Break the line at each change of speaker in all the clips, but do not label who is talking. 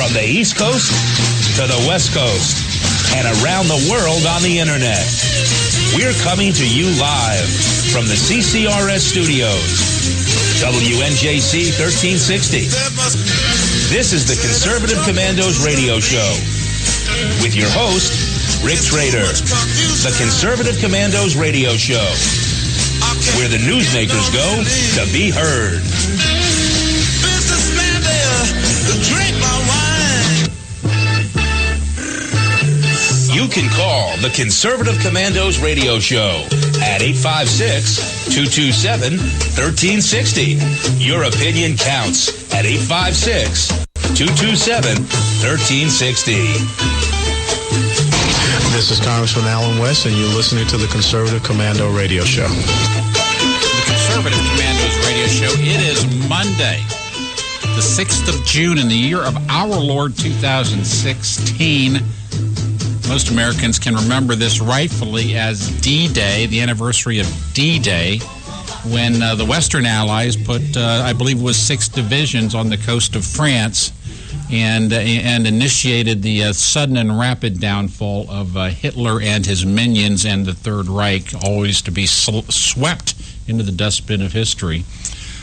From the East Coast to the West Coast and around the world on the Internet. We're coming to you live from the CCRS studios. WNJC 1360. This is the Conservative Commandos radio show with your host, Rick Trader. The Conservative Commandos radio show, where the newsmakers go to be heard. You can call the Conservative Commandos radio show at 856-227-1360. Your opinion counts at 856-227-1360.
This is Congressman Alan West, and you're listening to the Conservative Commando radio show.
The Conservative Commandos radio show. It is Monday, the 6th of June in the year of our Lord 2016. Most Americans can remember this rightfully as D-Day, the anniversary of D-Day, when the Western Allies put, I believe it was 6 divisions on the coast of France and initiated the sudden and rapid downfall of Hitler and his minions and the Third Reich, always to be swept into the dustbin of history.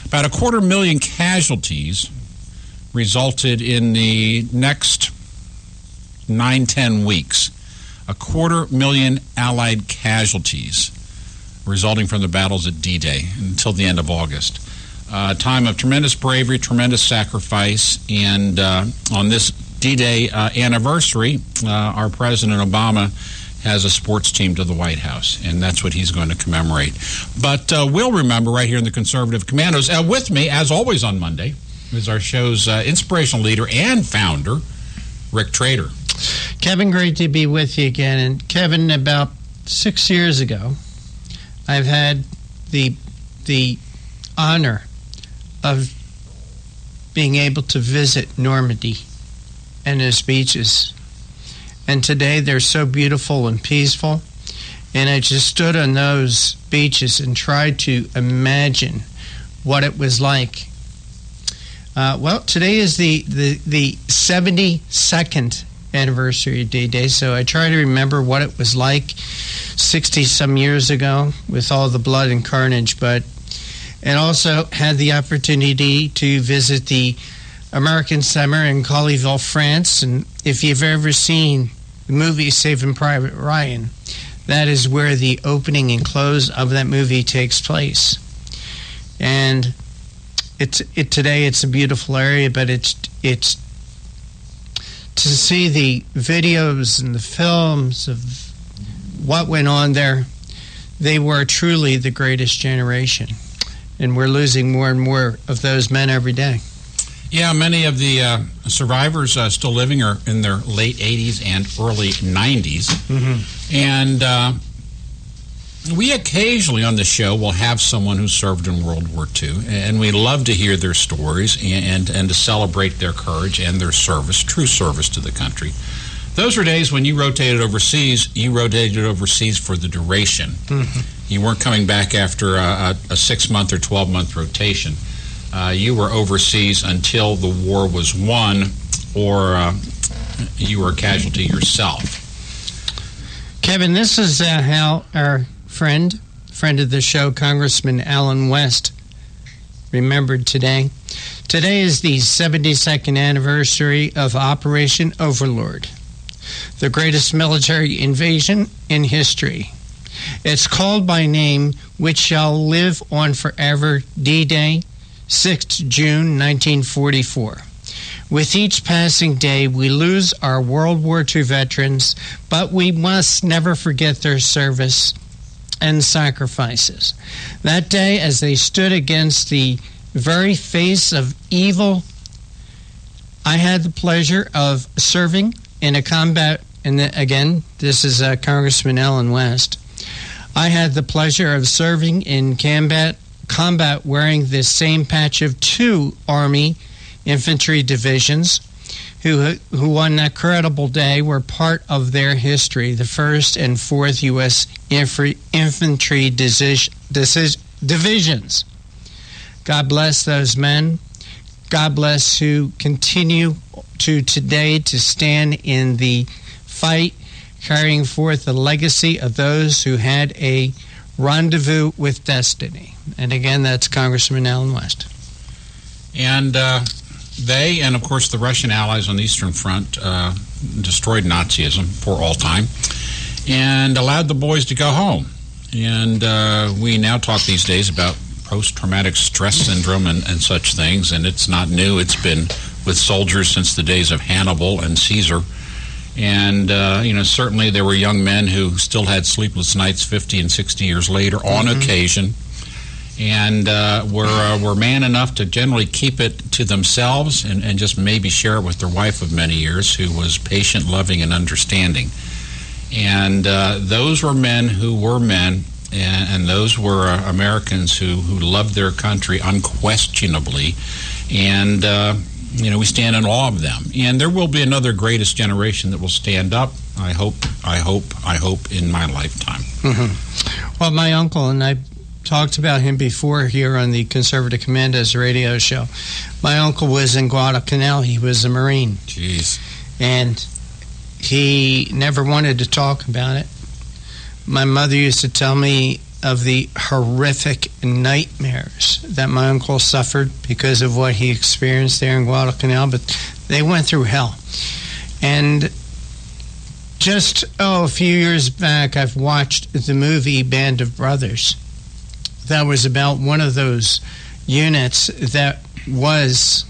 About 250,000 casualties resulted in the next 9-10 weeks. 250,000 Allied casualties resulting from the battles at D-Day until the end of August. A time of tremendous bravery, tremendous sacrifice, and on this D-Day anniversary, our President Obama has a sports team to the White House, and that's what he's going to commemorate. But we'll remember right here in the Conservative Commandos. With me, as always on Monday, is our show's inspirational leader and founder, Rick Trader.
Kevin, great to be with you again. And Kevin, about 6 years ago, I've had the honor of being able to visit Normandy and its beaches. And today they're so beautiful and peaceful. And I just stood on those beaches and tried to imagine what it was like. Well, today is the 72nd anniversary of D-Day, so I try to remember what it was like 60-some years ago with all the blood and carnage, and also had the opportunity to visit the American Summer in Colleyville, France, and if you've ever seen the movie Saving Private Ryan, that is where the opening and close of that movie takes place. And today it's a beautiful area, but it's to see the videos and the films of what went on there. They were truly the greatest generation, and we're losing more and more of those men every day.
Yeah, many of the survivors still living are in their late 80s and early 90s. Mm-hmm. And we occasionally on the show will have someone who served in World War II, and we love to hear their stories and to celebrate their courage and their service, true service to the country. Those were days when you rotated overseas. You rotated overseas for the duration. Mm-hmm. You weren't coming back after a 6-month or 12-month rotation. You were overseas until the war was won, or you were a casualty yourself.
Kevin, this is how our friend of the show, Congressman Alan West, remembered today. Today is the 72nd anniversary of Operation Overlord, the greatest military invasion in history. It's called by name, which shall live on forever, D-Day, 6th June 1944. With each passing day, we lose our World War II veterans, but we must never forget their service and sacrifices. That day, as they stood against the very face of evil, I had the pleasure of serving in a combat, and again, this is Congressman Alan West. I had the pleasure of serving in combat wearing the same patch of 2 Army infantry divisions who on that credible day were part of their history, the 1st and 4th U.S. Infantry Divisions. God bless those men. God bless, who continue to today to stand in the fight, carrying forth the legacy of those who had a rendezvous with destiny. And again, that's Congressman Allen West.
And they, and of course the Russian allies on the Eastern Front, destroyed Nazism for all time and allowed the boys to go home. And we now talk these days about post-traumatic stress syndrome and such things, and it's not new. It's been with soldiers since the days of Hannibal and Caesar. And, certainly there were young men who still had sleepless nights 50 and 60 years later on occasion, and were man enough to generally keep it to themselves and just maybe share it with their wife of many years, who was patient, loving, and understanding. And those were men who were men, and those were Americans who loved their country unquestionably. And, we stand in awe of them. And there will be another greatest generation that will stand up, I hope in my lifetime.
Mm-hmm. Well, my uncle, and I talked about him before here on the Conservative Commandos radio show. My uncle was in Guadalcanal. He was a Marine.
Jeez.
And he never wanted to talk about it. My mother used to tell me of the horrific nightmares that my uncle suffered because of what he experienced there in Guadalcanal, but they went through hell. And just, a few years back, I've watched the movie Band of Brothers. That was about one of those units that was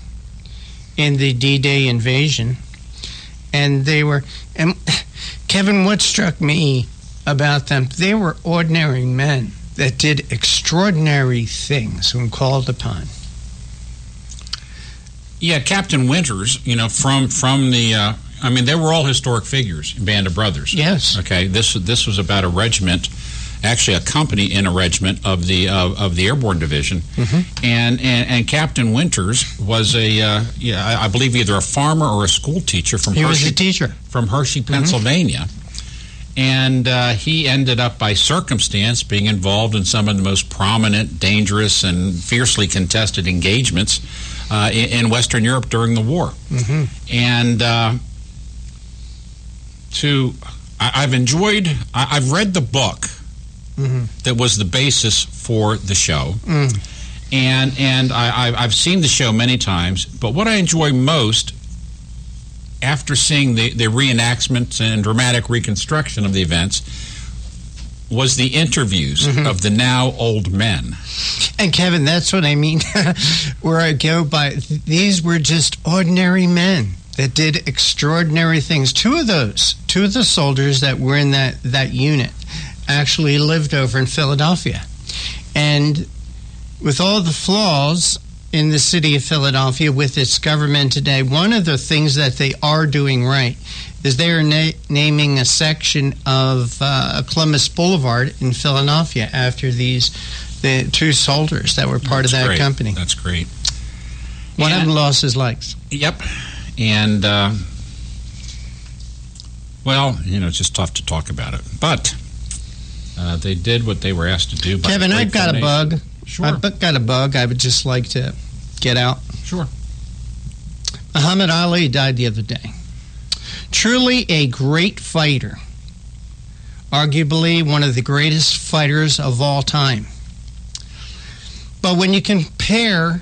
in the D-Day invasion. And they were... And Kevin, what struck me about them, they were ordinary men that did extraordinary things when called upon.
Yeah, Captain Winters, from the... they were all historic figures in Band of Brothers.
Yes.
Okay, this was about a regiment, actually a company in a regiment of the Airborne Division, and Captain Winters was I believe either a farmer or a school teacher from
He was a teacher
from Hershey, Pennsylvania, and he ended up by circumstance being involved in some of the most prominent, dangerous, and fiercely contested engagements in Western Europe during the war, and I've read the book that was the basis for the show, and I've seen the show many times. But what I enjoy most, after seeing the reenactments and dramatic reconstruction of the events, was the interviews of the now old men.
And Kevin, that's what I mean. Where I go by, these were just ordinary men that did extraordinary things. Two of the soldiers that were in that unit actually lived over in Philadelphia. And with all the flaws in the city of Philadelphia with its government today, one of the things that they are doing right is they are naming a section of Columbus Boulevard in Philadelphia after the two soldiers that were part of that company.
That's great.
One of them lost his legs.
Yep. And, it's just tough to talk about it. But they did what they were asked to do.
Kevin, I've got a bug.
Sure.
I've got a bug I would just like to get out.
Sure.
Muhammad Ali died the other day. Truly a great fighter. Arguably one of the greatest fighters of all time. But when you compare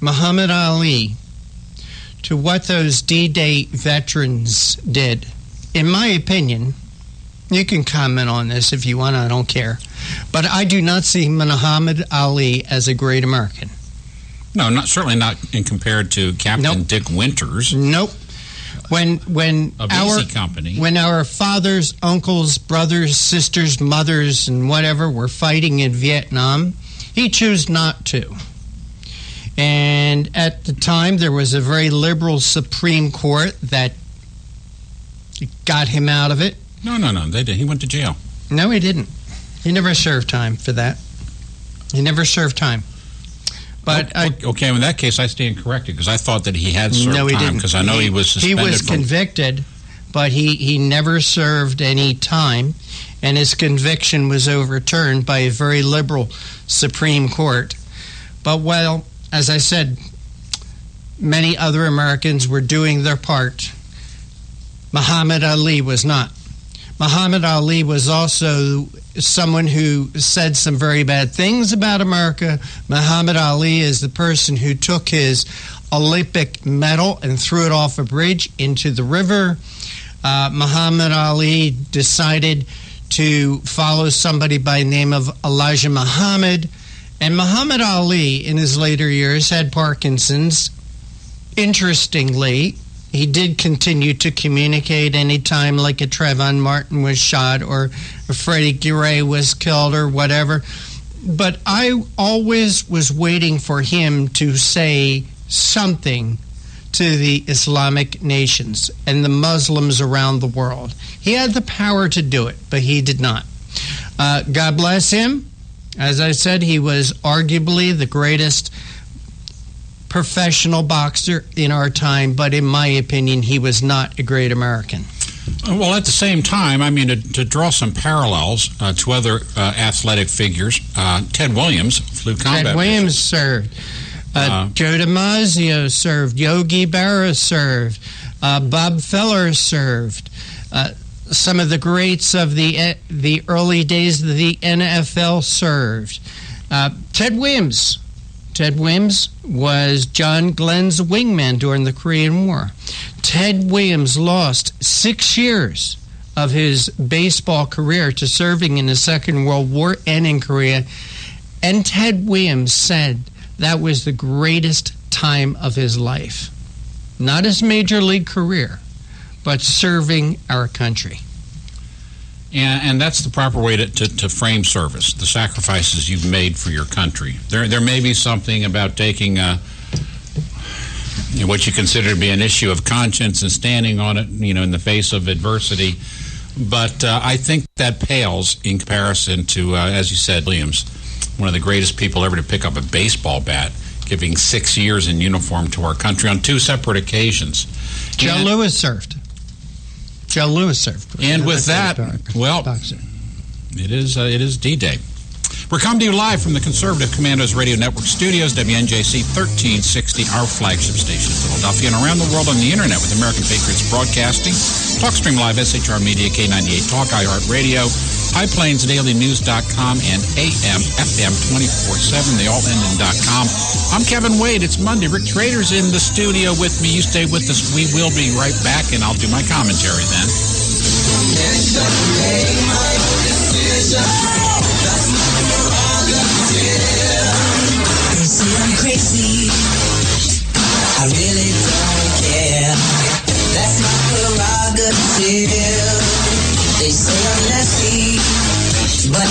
Muhammad Ali to what those D-Day veterans did, in my opinion, you can comment on this if you want, I don't care, but I do not see Muhammad Ali as a great American.
No, certainly not in compared to Captain Dick Winters.
Nope. When our fathers, uncles, brothers, sisters, mothers, and whatever were fighting in Vietnam, he chose not to. And at the time, there was a very liberal Supreme Court that got him out of it.
No. They did. He went to jail.
No, he didn't. He never served time for that. He never served time. But
okay, in that case, I stand corrected because I thought that he had served time because I know he was suspended.
He was convicted, but he never served any time, and his conviction was overturned by a very liberal Supreme Court. But, well, as I said, many other Americans were doing their part. Muhammad Ali was not. Muhammad Ali was also someone who said some very bad things about America. Muhammad Ali is the person who took his Olympic medal and threw it off a bridge into the river. Muhammad Ali decided to follow somebody by the name of Elijah Muhammad. And Muhammad Ali, in his later years, had Parkinson's. Interestingly, he did continue to communicate anytime like a Trayvon Martin was shot or a Freddie Gray was killed or whatever. But I always was waiting for him to say something to the Islamic nations and the Muslims around the world. He had the power to do it, but he did not. God bless him. As I said, he was arguably the greatest professional boxer in our time, but in my opinion, he was not a great American.
Well, at the same time, I mean, to draw some parallels to other athletic figures, Ted Williams flew combat.
Ted Williams served. Joe DiMaggio served. Yogi Berra served. Bob Feller served. Some of the greats of the early days of the NFL served. Ted Williams was John Glenn's wingman during the Korean War. Ted Williams lost 6 years of his baseball career to serving in the Second World War and in Korea. And Ted Williams said that was the greatest time of his life. Not his major league career, but serving our country.
And that's the proper way to frame service, the sacrifices you've made for your country. There may be something about taking what you consider to be an issue of conscience and standing on it, in the face of adversity. But I think that pales in comparison to, as you said, Williams, one of the greatest people ever to pick up a baseball bat, giving 6 years in uniform to our country on 2 separate occasions.
Joe Louis served.
And with that, well, it is D-Day. We're coming to you live from the Conservative Commandos Radio Network studios, WNJC 1360, our flagship station in Philadelphia, and around the world on the internet with American Patriots Broadcasting, TalkStream Live, SHR Media, K98 Talk, iHeartRadio, HighPlainsDailyNews.com, and AM, FM 24/7. They all end in .com. I'm Kevin Wade. It's Monday. Rick Trader's in the studio with me. You stay with us. We will be right back, and I'll do my commentary then.
They say I'm crazy. I really don't care. That's my prerogative. They say I'm nasty, but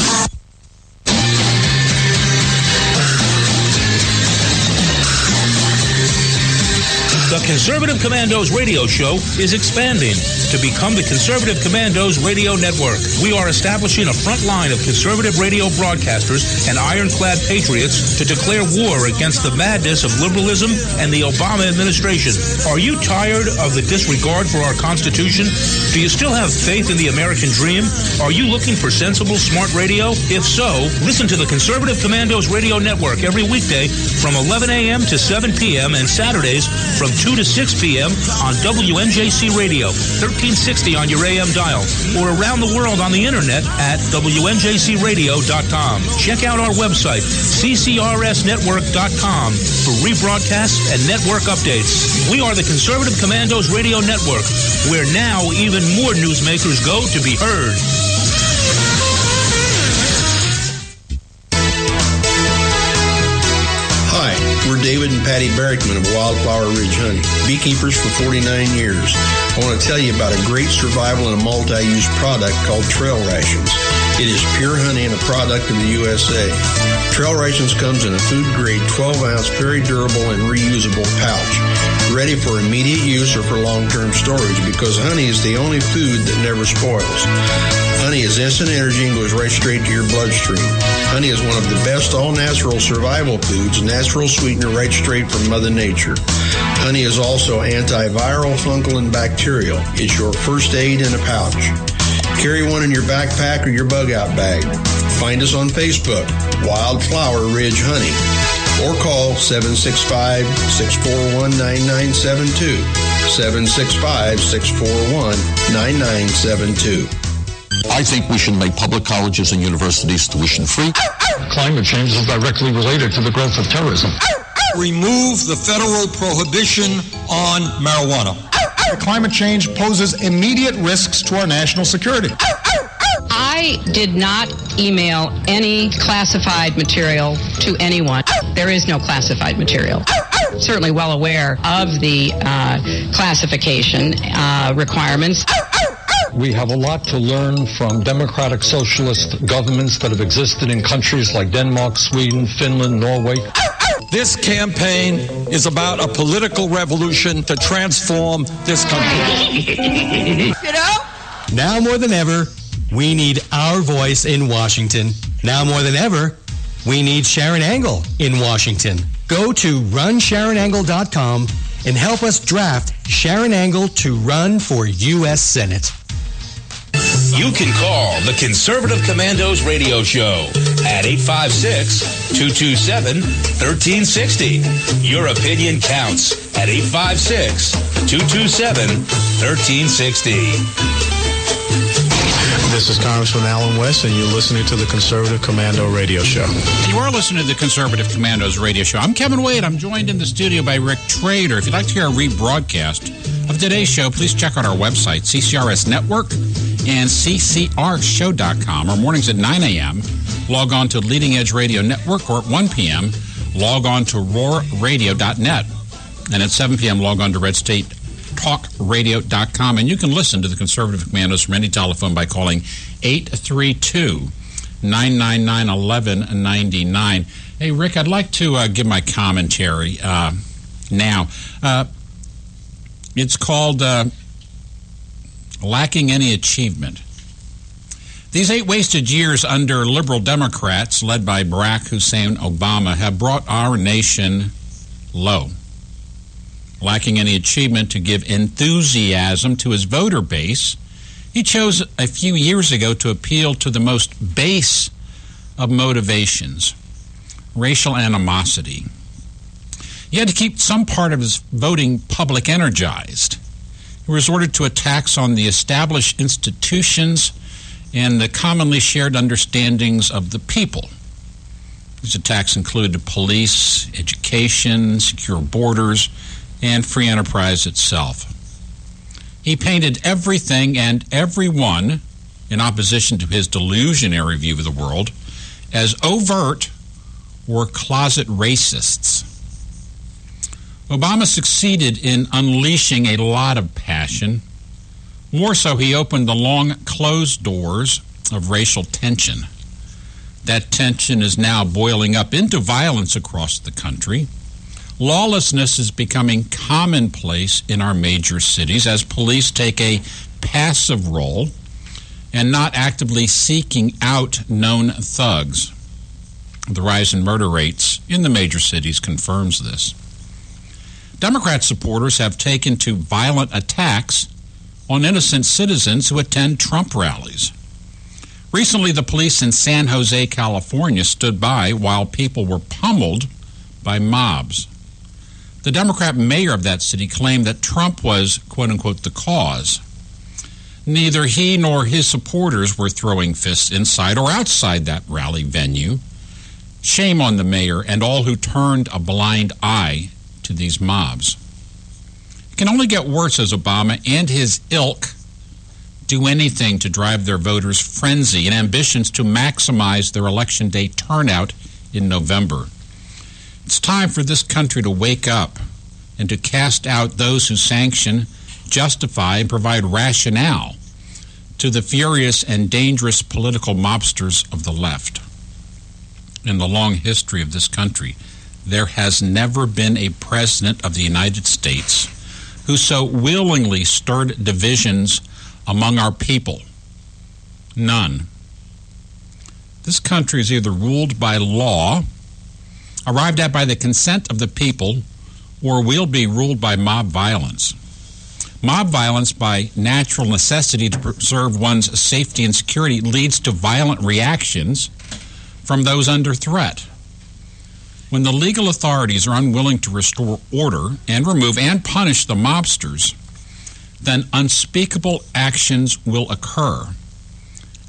The Conservative Commandos radio show is expanding to become the Conservative Commandos Radio Network. We are establishing a front line of conservative radio broadcasters and ironclad patriots to declare war against the madness of liberalism and the Obama administration. Are you tired of the disregard for our Constitution? Do you still have faith in the American dream? Are you looking for sensible, smart radio? If so, listen to the Conservative Commandos Radio Network every weekday from 11 a.m. to 7 p.m. and Saturdays from 2 to 6 p.m. on WNJC Radio, 1360 on your AM dial, or around the world on the internet at WNJCradio.com. Check out our website, CCRSnetwork.com, for rebroadcasts and network updates. We are the Conservative Commandos Radio Network, where now even more newsmakers go to be heard.
We're David and Patty Barrickman of Wildflower Ridge Honey, beekeepers for 49 years. I want to tell you about a great survival and a multi-use product called Trail Rations. It is pure honey and a product of the USA. Trail Rations comes in a food-grade 12-ounce, very durable and reusable pouch, ready for immediate use or for long-term storage because honey is the only food that never spoils. Honey is instant energy and goes right straight to your bloodstream. Honey is one of the best all-natural survival foods, natural sweetener right straight from Mother Nature. Honey is also antiviral, fungal, and bacterial. It's your first aid in a pouch. Carry one in your backpack or your bug-out bag. Find us on Facebook, Wildflower Ridge Honey. or call 765-641-9972. 765-641-9972.
I think we should make public colleges and universities tuition-free.
Climate change is directly related to the growth of terrorism.
Remove the federal prohibition on marijuana.
Climate change poses immediate risks to our national security.
I did not email any classified material to anyone. There is no classified material. Certainly well aware of the classification requirements.
We have a lot to learn from democratic socialist governments that have existed in countries like Denmark, Sweden, Finland, Norway.
This campaign is about a political revolution to transform this country.
Now more than ever, we need our voice in Washington. Now more than ever, we need Sharon Angle in Washington. Go to runsharonangle.com and help us draft Sharon Angle to run for U.S. Senate.
You can call the Conservative Commandos radio show at 856-227-1360. Your opinion counts at 856-227-1360.
This is Congressman Alan West, and you're listening to the Conservative Commando Radio Show.
You are listening to the Conservative Commandos Radio Show. I'm Kevin Wade. I'm joined in the studio by Rick Trader. If you'd like to hear a rebroadcast of today's show, please check out our website, CCRS Network and ccrshow.com. Our mornings at 9 a.m. Log on to Leading Edge Radio Network, or at 1 p.m. log on to roarradio.net. And at 7 p.m. log on to redstatetalkradio.com. And you can listen to the Conservative Commandos from any telephone by calling 832-999-1199. Hey, Rick, I'd like to give my commentary now. It's called Lacking Any Achievement. These 8 wasted years under liberal Democrats led by Barack Hussein Obama have brought our nation low. Lacking any achievement to give enthusiasm to his voter base, he chose a few years ago to appeal to the most base of motivations, racial animosity. He had to keep some part of his voting public energized. He resorted to attacks on the established institutions and the commonly shared understandings of the people. These attacks included police, education, secure borders, and free enterprise itself. He painted everything and everyone, in opposition to his delusionary view of the world, as overt or closet racists. Obama succeeded in unleashing a lot of passion. More so, he opened the long closed doors of racial tension. That tension is now boiling up into violence across the country. Lawlessness is becoming commonplace in our major cities as police take a passive role and not actively seeking out known thugs. The rise in murder rates in the major cities confirms this. Democrat supporters have taken to violent attacks on innocent citizens who attend Trump rallies. Recently, the police in San Jose, California, stood by while people were pummeled by mobs. The Democrat mayor of that city claimed that Trump was, quote-unquote, the cause. Neither he nor his supporters were throwing fists inside or outside that rally venue. Shame on the mayor and all who turned a blind eye to these mobs. It can only get worse as Obama and his ilk do anything to drive their voters' frenzy and ambitions to maximize their Election Day turnout in November. It's time for this country to wake up and to cast out those who sanction, justify, and provide rationale to the furious and dangerous political mobsters of the left. In the long history of this country, there has never been a president of the United States who so willingly stirred divisions among our people. None. This country is either ruled by law, arrived at by the consent of the people, or will be ruled by mob violence. Mob violence, by natural necessity to preserve one's safety and security, leads to violent reactions from those under threat. When the legal authorities are unwilling to restore order and remove and punish the mobsters, then unspeakable actions will occur.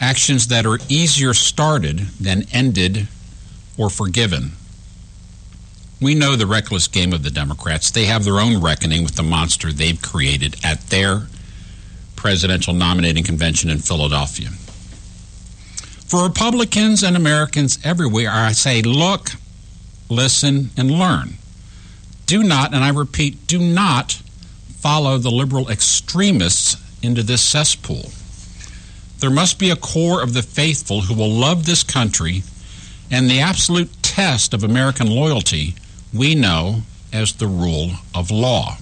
Actions that are easier started than ended or forgiven. We know the reckless game of the Democrats. They have their own reckoning with the monster they've created at their presidential nominating convention in Philadelphia. For Republicans and Americans everywhere, I say, look, listen, and learn. Do not, and I repeat, do not follow the liberal extremists into this cesspool. There must be a core of the faithful who will love this country, and the absolute test of American loyalty we know as the rule of law.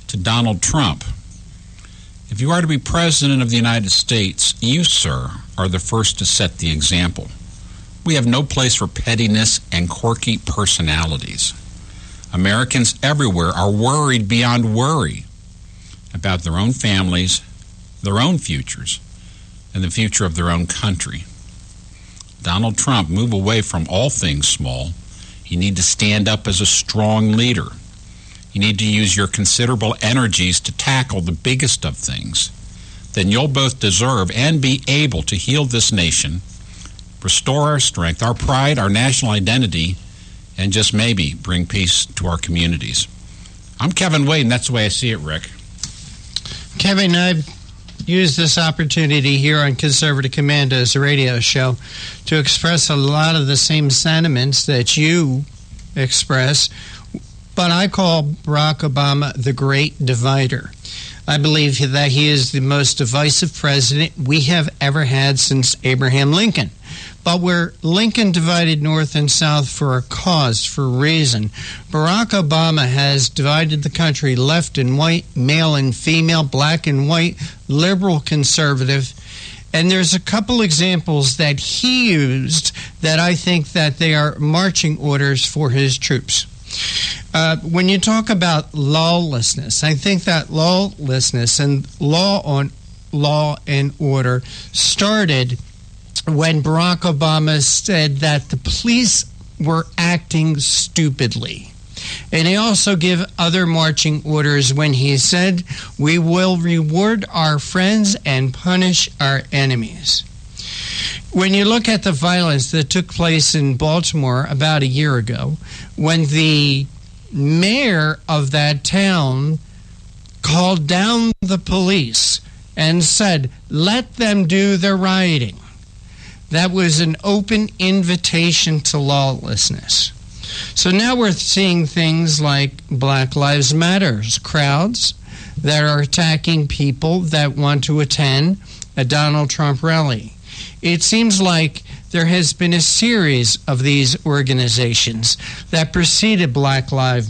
To Donald Trump, if you are to be President of the United States, you, sir, are the first to set the example. We have no place for pettiness and quirky personalities. Americans everywhere are worried beyond worry about their own families, their own futures, and the future of their own country. Donald Trump, move away from all things small. You need to stand up as a strong leader. You need to use your considerable energies to tackle the biggest of things. Then you'll both deserve and be able to heal this nation, restore our strength, our pride, our national identity, and just maybe bring peace to our communities. I'm Kevin Wade, and that's the way I see it, Rick.
Kevin, I've used this opportunity here on Conservative Commandos radio show to express a lot of the same sentiments that you express, but I call Barack Obama the great divider. I believe that he is the most divisive president we have ever had since Abraham Lincoln. But where Lincoln divided North and South for a cause, for a reason, Barack Obama has divided the country left and white, male and female, black and white, liberal, conservative. And there's a couple examples that he used that I think that they are marching orders for his troops. When you talk about lawlessness, I think that lawlessness and law and order started when Barack Obama said that the police were acting stupidly. And he also gave other marching orders when he said, we will reward our friends and punish our enemies. When you look at the violence that took place in Baltimore about a year ago, when the mayor of that town called down the police and said, let them do their rioting, that was an open invitation to lawlessness. So now we're seeing things like Black Lives Matter crowds that are attacking people that want to attend a Donald Trump rally. It seems like there has been a series of these organizations that preceded Black Lives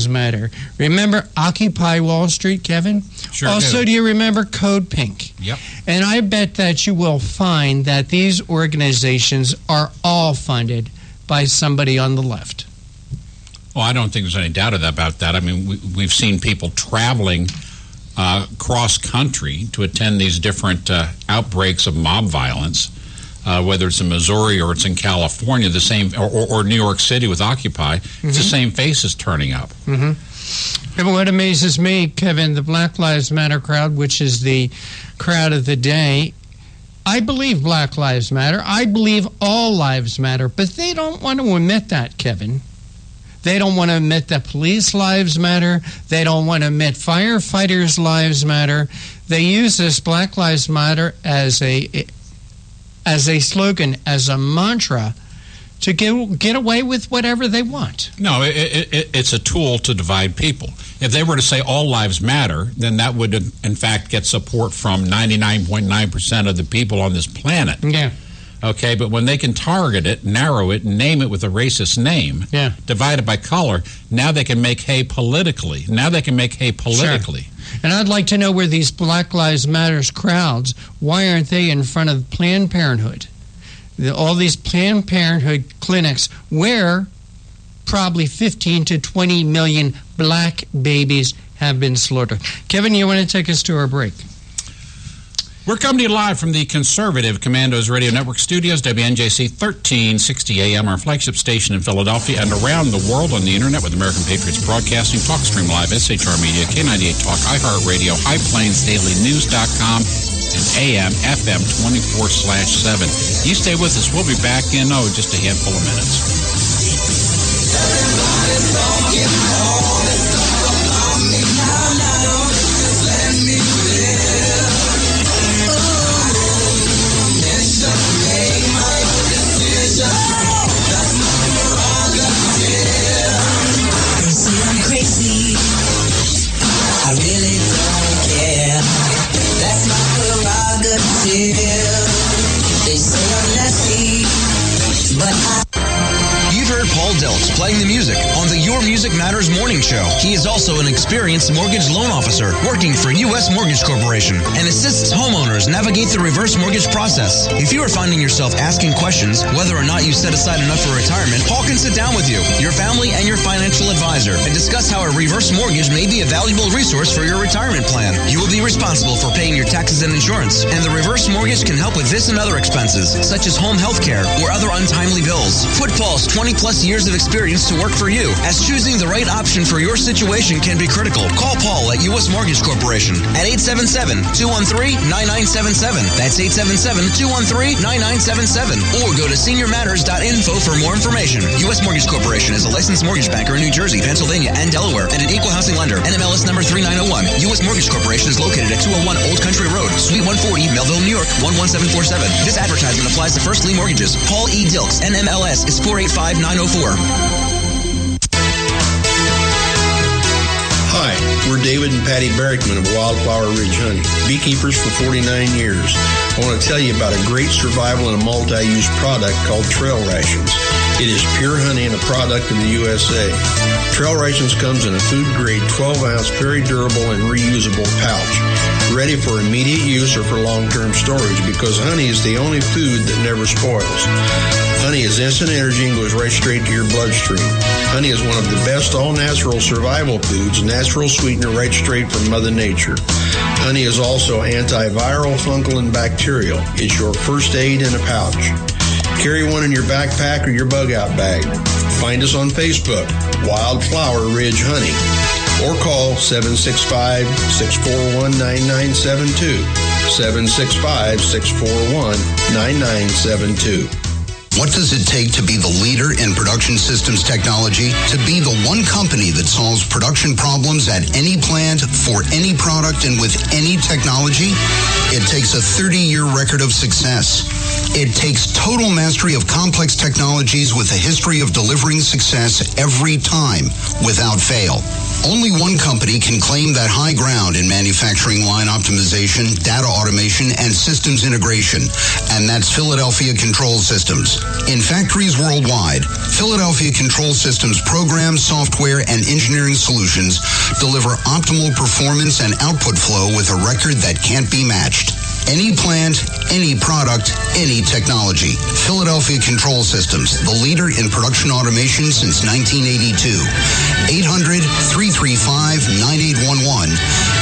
Matter. Remember Occupy Wall Street, Kevin?
Sure
also, do you remember Code Pink?
Yep.
And I bet that you will find that these organizations are all funded by somebody on the left.
Well, I don't think there's any doubt about that. I mean, we've seen people traveling cross-country to attend these different outbreaks of mob violence, whether it's in Missouri or it's in California, the same, or New York City with Occupy, it's the same faces turning up.
But what amazes me, Kevin, the Black Lives Matter crowd, which is the crowd of the day, I believe Black Lives Matter. I believe all lives matter, but they don't want to admit that, Kevin. They don't want to admit that police lives matter. They don't want to admit firefighters' lives matter. They use this Black Lives Matter as a slogan, as a mantra, to get away with whatever they want.
No, it's a tool to divide people. If they were to say all lives matter, then that would, in fact, get support from 99.9% of the people on this planet.
Yeah.
Okay, but when they can target it, narrow it, and name it with a racist name, divide it by color, now they can make hay politically. Sure.
And I'd like to know where these Black Lives Matters crowds, why aren't they in front of Planned Parenthood? All these Planned Parenthood clinics where probably 15 to 20 million black babies have been slaughtered. Kevin, you want to take us to our break?
We're coming to you live from the Conservative Commandos Radio Network studios, WNJC 1360 AM, our flagship station in Philadelphia, and around the world on the internet with American Patriots Broadcasting, TalkStream Live, SHR Media, K98 Talk, iHeartRadio, HighPlainsDailyNews.com, and AM, FM 24/7. You stay with us. We'll be back in, just a handful of minutes.
I really don't care. That's my prerogative. They say I'm nasty, but
You've heard Paul Delks playing the music on the Your Music Matters morning show. He is also an experienced mortgage loan officer working for U.S. Mortgage Corporation and assists homeowners navigate the reverse mortgage process. If you are finding yourself asking questions whether or not you set aside enough for retirement, Paul can sit down with you, your family, and your financial advisor and discuss how a reverse mortgage may be a valuable resource for your retirement plan. You will be responsible for paying your taxes and insurance, and the reverse mortgage can help with this and other expenses, such as home health care or other untimely bills. Put Paul's 20-plus years of experience to work for you, as choosing the right option for your situation can be critical. Call Paul at U.S. Mortgage Corporation at 877-213-9977. That's 877-213-9977. Or go to seniormatters.info for more information. U.S. Mortgage Corporation is a licensed mortgage banker in New Jersey, Pennsylvania, and Delaware, and an equal housing lender. NMLS number 3901. U.S. Mortgage Corporation is located at 201 Old Country Road, Suite 140, Melville, New York, 11747. This advertisement applies to first lien mortgages. Paul E. Dilks, NMLS is 485904.
Hi, we're David and Patty Barrickman of Wildflower Ridge Honey, beekeepers for 49 years. I want to tell you about a great survival and a multi-use product called Trail Rations. It is pure honey and a product of the USA. Trail Rations comes in a food-grade 12-ounce, very durable and reusable pouch, ready for immediate use or for long-term storage, because honey is the only food that never spoils. Honey is instant energy and goes right straight to your bloodstream. Honey is one of the best all-natural survival foods, natural sweetener right straight from Mother Nature. Honey is also antiviral, fungal, and bacterial. It's your first aid in a pouch. Carry one in your backpack or your bug-out bag. Find us on Facebook, Wildflower Ridge Honey, or call 765-641-9972, 765-641-9972.
What does it take to be the leader in production systems technology? To be the one company that solves production problems at any plant, for any product, and with any technology? It takes a 30-year record of success. It takes total mastery of complex technologies with a history of delivering success every time, without fail. Only one company can claim that high ground in manufacturing line optimization, data automation, and systems integration, and that's Philadelphia Control Systems. In factories worldwide, Philadelphia Control Systems programs, software, and engineering solutions deliver optimal performance and output flow with a record that can't be matched. Any plant, any product, any technology. Philadelphia Control Systems, the leader in production automation since 1982. 800-335-9811.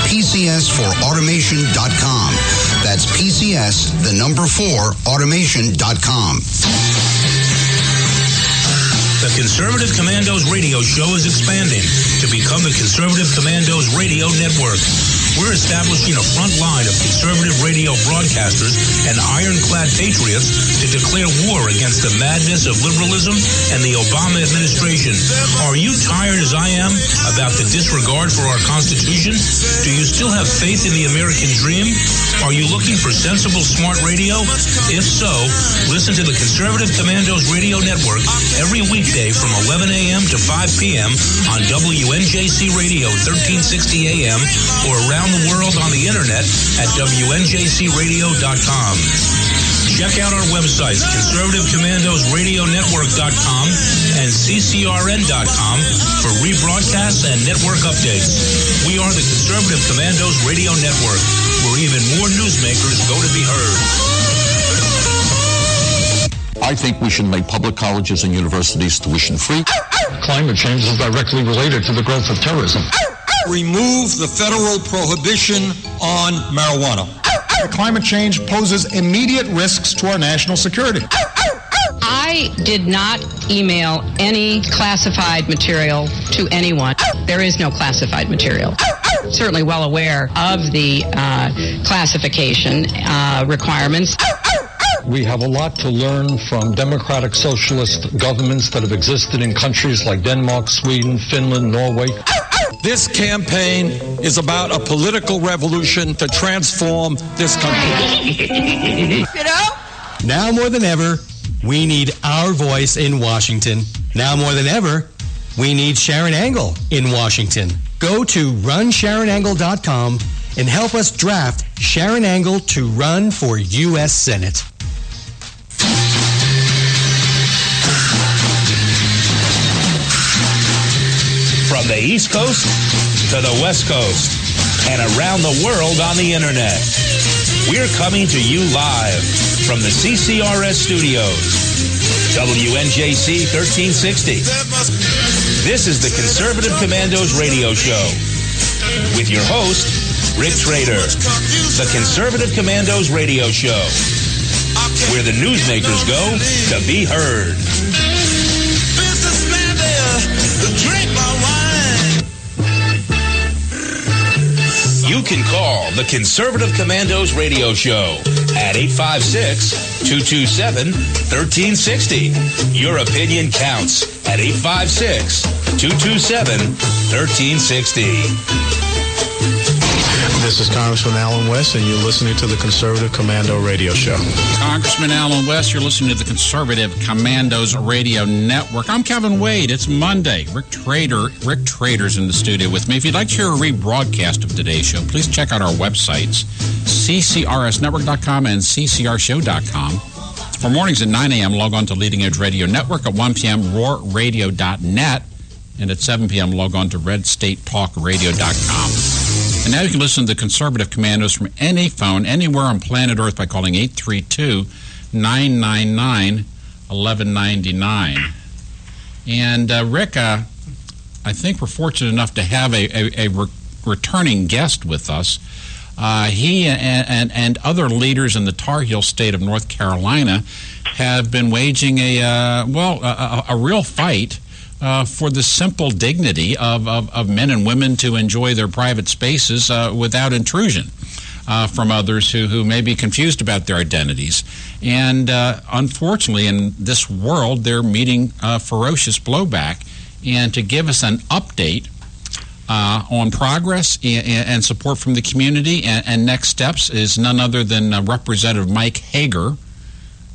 PCS4automation.com. That's PCS, the number 4, automation.com.
The Conservative Commandos radio show is expanding to become the Conservative Commandos Radio Network. We're establishing a front line of conservative radio broadcasters and ironclad patriots to declare war against the madness of liberalism and the Obama administration. Are you tired, as I am, about the disregard for our Constitution? Do you still have faith in the American dream? Are you looking for sensible, smart radio? If so, listen to the Conservative Commandos Radio Network every weekday from 11 a.m. to 5 p.m. on WNJC Radio 1360 a.m. or around the world on the internet at WNJCradio.com. Check out our websites, ConservativeCommandosRadioNetwork.com and CCRN.com for rebroadcasts and network updates. We are the Conservative Commandos Radio Network, where even more newsmakers go to be heard.
I think we should make public colleges and universities tuition-free.
Climate change is directly related to the growth of terrorism.
Remove the federal prohibition on marijuana.
Climate change poses immediate risks to our national security.
I did not email any classified material to anyone. There is no classified material. Certainly well aware of the classification requirements.
We have a lot to learn from democratic socialist governments that have existed in countries like Denmark, Sweden, Finland, Norway.
This campaign is about a political revolution to transform this country.
Now more than ever, we need our voice in Washington. Now more than ever, we need Sharon Angle in Washington. Go to runsharonangle.com and help us draft Sharon Angle to run for U.S. Senate.
From the East Coast to the West Coast and around the world on the internet, we're coming to you live from the CCRS studios. WNJC 1360. This is the Conservative Commandos radio show with your host, Rick Trader. The Conservative Commandos radio show, where the newsmakers go to be heard. You can call the Conservative Commandos radio show at 856-227-1360. Your opinion counts at 856-227-1360.
This is Congressman Alan West, and you're listening to the Conservative Commando Radio Show.
Congressman Alan West, you're listening to the Conservative Commandos Radio Network. I'm Kevin Wade. It's Monday. Rick Trader's in the studio with me. If you'd like to hear a rebroadcast of today's show, please check out our websites, ccrsnetwork.com and ccrshow.com. For mornings at 9 a.m., log on to Leading Edge Radio Network. At 1 p.m., roarradio.net. And at 7 p.m., log on to redstatetalkradio.com. And now you can listen to the Conservative Commandos from any phone, anywhere on planet Earth by calling 832-999-1199. And, Rick, I think we're fortunate enough to have a returning guest with us. He and other leaders in the Tar Heel state of North Carolina have been waging a real fight for the simple dignity of men and women to enjoy their private spaces without intrusion from others who may be confused about their identities. And unfortunately, in this world, they're meeting ferocious blowback. And to give us an update on progress and support from the community and next steps is none other than Representative Mike Hager,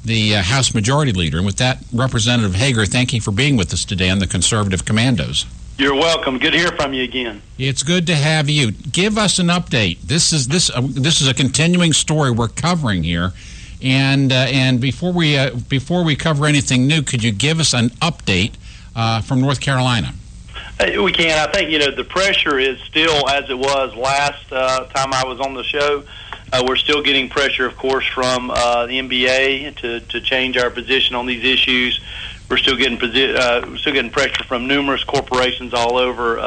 the House Majority Leader. And with that, Representative Hager, thank you for being with us today on the Conservative Commandos.
You're welcome. Good to hear from you again.
It's good to have you. Give us an update. This is a continuing story we're covering here, and before we cover anything new, could you give us an update from North Carolina?
We can. I think the pressure is still as it was last time I was on the show. We're still getting pressure, of course, from the NBA to change our position on these issues. We're still getting pressure from numerous corporations all over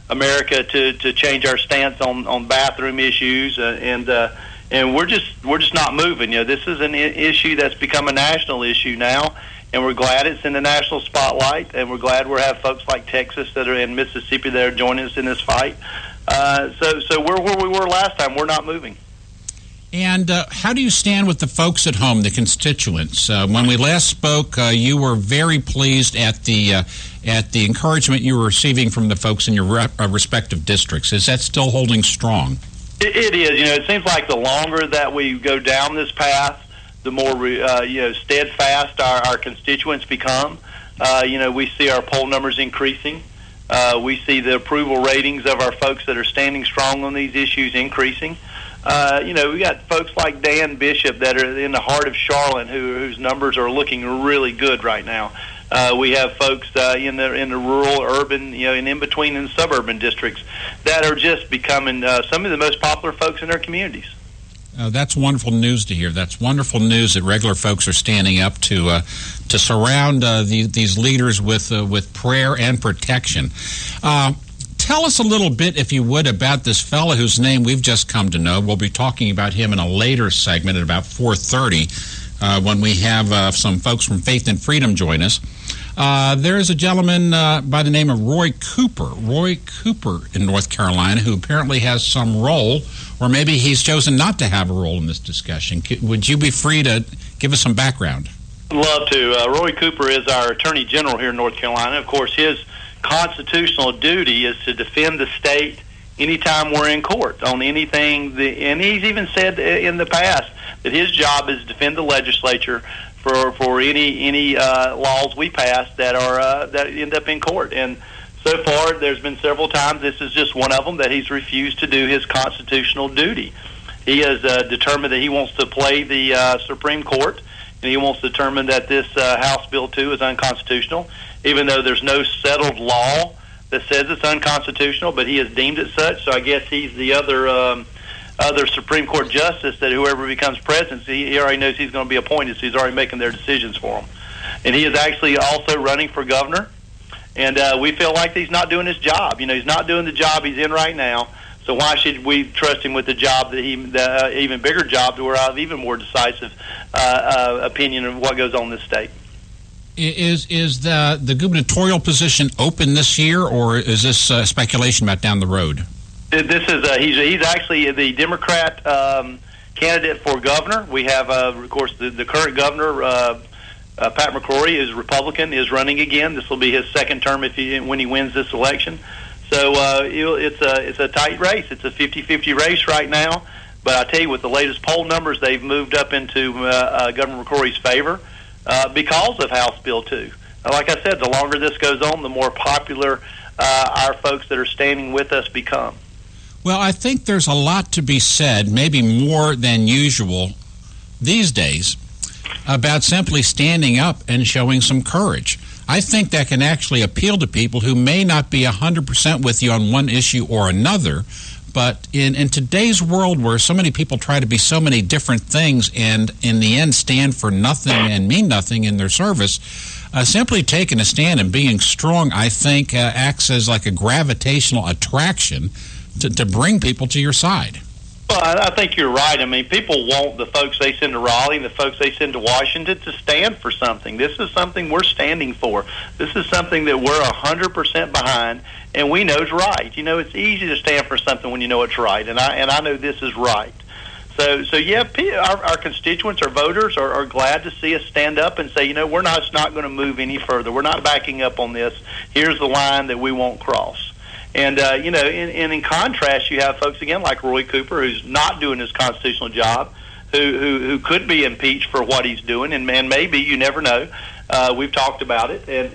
America to change our stance on bathroom issues, and we're just not moving. This is an issue that's become a national issue now, and we're glad it's in the national spotlight, and we're glad we have folks like Texas that are in Mississippi that are joining us in this fight. So we're where we were last time. We're not moving.
And how do you stand with the folks at home, the constituents? When we last spoke, you were very pleased at the encouragement you were receiving from the folks in your respective districts. Is that still holding strong?
It is. It seems like the longer that we go down this path, the more steadfast our constituents become. We see our poll numbers increasing. We see the approval ratings of our folks that are standing strong on these issues increasing. We got folks like Dan Bishop that are in the heart of Charlotte whose numbers are looking really good right now. We have folks in the rural, urban, and in between and suburban districts that are just becoming some of the most popular folks in their communities.
That's wonderful news to hear. That's wonderful news that regular folks are standing up to surround these leaders with prayer and protection. tell us a little bit, if you would, about this fellow whose name we've just come to know. We'll be talking about him in a later segment at about 4:30 when we have some folks from Faith and Freedom join us. There is a gentleman by the name of Roy Cooper in North Carolina, who apparently has some role, or maybe he's chosen not to have a role in this discussion. Would you be free to give us some background?
Love to. Roy Cooper is our Attorney General here in North Carolina. Of course, his constitutional duty is to defend the state anytime we're in court on anything. And he's even said in the past that his job is to defend the legislature for any laws we pass that are that end up in court. And so far, there's been several times. This is just one of them that he's refused to do his constitutional duty. He has determined that he wants to play the Supreme Court, and he wants to determine that this House Bill 2 is unconstitutional, even though there's no settled law that says it's unconstitutional, but he has deemed it such. So I guess he's the other Supreme Court justice that whoever becomes president, he already knows he's going to be appointed, so he's already making their decisions for him. And he is actually also running for governor, and we feel like he's not doing his job. He's not doing the job he's in right now, so why should we trust him with the job, the even bigger job, to where I have even more decisive opinion of what goes on in this state?
Is the gubernatorial position open this year, or is this speculation about down the road?
This is he's actually the Democrat candidate for governor. We have, of course, the current governor, Pat McCrory, is Republican, is running again. This will be his second term when he wins this election. So it's a tight race. It's a 50-50 race right now. But I tell you, with the latest poll numbers, they've moved up into Governor McCrory's favor because of House Bill 2. Like I said, the longer this goes on, the more popular our folks that are standing with us become.
Well, I think there's a lot to be said, maybe more than usual these days, about simply standing up and showing some courage. I think that can actually appeal to people who may not be 100% with you on one issue or another, but in today's world where so many people try to be so many different things and in the end stand for nothing and mean nothing in their service, simply taking a stand and being strong, I think, acts as like a gravitational attraction to bring people to your side.
Well, I think you're right. I mean, people want the folks they send to Raleigh and the folks they send to Washington to stand for something. This is something we're standing for. This is something that we're 100% behind, and we know is right. It's easy to stand for something when you know it's right, and I know this is right. So yeah, our constituents, our voters, are glad to see us stand up and say, we're not going to move any further. We're not backing up on this. Here's the line that we won't cross. And, in contrast, you have folks, again, like Roy Cooper, who's not doing his constitutional job, who could be impeached for what he's doing, and maybe, you never know. We've talked about it. And,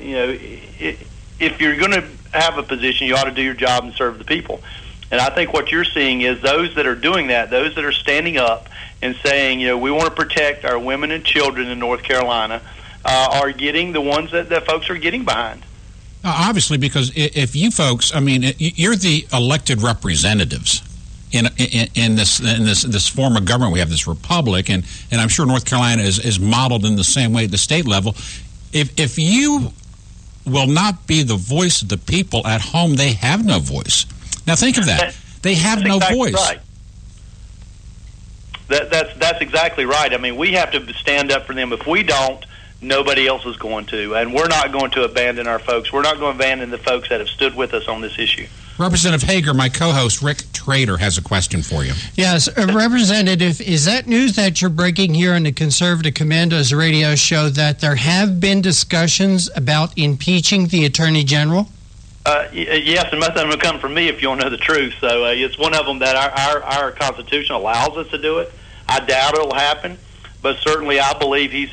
if you're going to have a position, you ought to do your job and serve the people. And I think what you're seeing is those that are doing that, those that are standing up and saying, we want to protect our women and children in North Carolina, are getting the ones that folks are getting behind.
Obviously, because if you folks, you're the elected representatives in this form of government. We have this republic, and I'm sure North Carolina is modeled in the same way at the state level. If you will not be the voice of the people at home, they have no voice. Now think of that. They have no voice. Right.
That's exactly right. I mean, we have to stand up for them. If we don't, nobody else is going to, and we're not going to abandon our folks. We're not going to abandon the folks that have stood with us on this issue.
Representative Hager, my co-host Rick Trader has a question for you.
Yes, Representative, is that news that you're breaking here on the Conservative Commandos radio show that there have been discussions about impeaching the Attorney General?
Yes, and most of them will come from me if you want to know the truth. So it's one of them that our Constitution allows us to do it. I doubt it'll happen. But certainly, I believe he's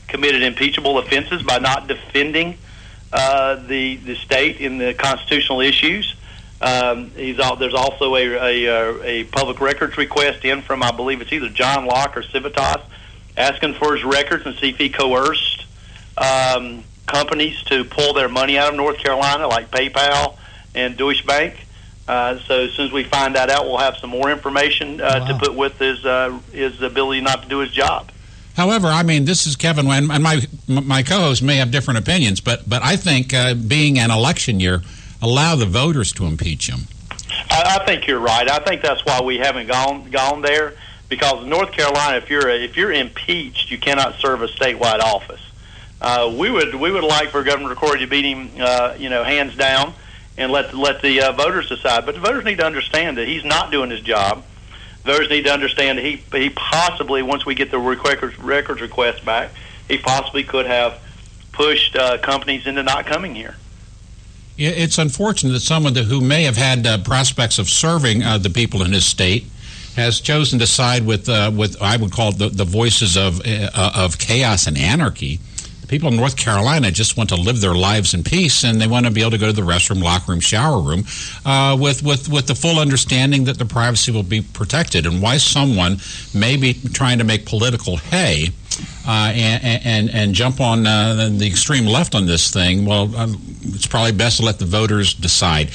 committed impeachable offenses by not defending the state in the constitutional issues. There's also a public records request in from, I believe it's either John Locke or Civitas, asking for his records and see if he coerced companies to pull their money out of North Carolina, like PayPal and Deutsche Bank. So as soon as we find that out, we'll have some more information to put with his ability not to do his job.
However, this is Kevin, and my co-host may have different opinions, but I think being an election year, allow the voters to impeach him.
I think you're right. I think that's why we haven't gone there, because in North Carolina, if you're impeached, you cannot serve a statewide office. We would like for Governor Corey to beat him, hands down, and let the voters decide. But the voters need to understand that he's not doing his job. The voters need to understand that he possibly, once we get the records request back, he possibly could have pushed companies into not coming here.
It's unfortunate that someone who may have had prospects of serving the people in his state has chosen to side with I would call the voices of chaos and anarchy. The people in North Carolina just want to live their lives in peace, and they want to be able to go to the restroom, locker room, shower room with the full understanding that their privacy will be protected. And why someone may be trying to make political hay and jump on the extreme left on this thing, well, it's probably best to let the voters decide.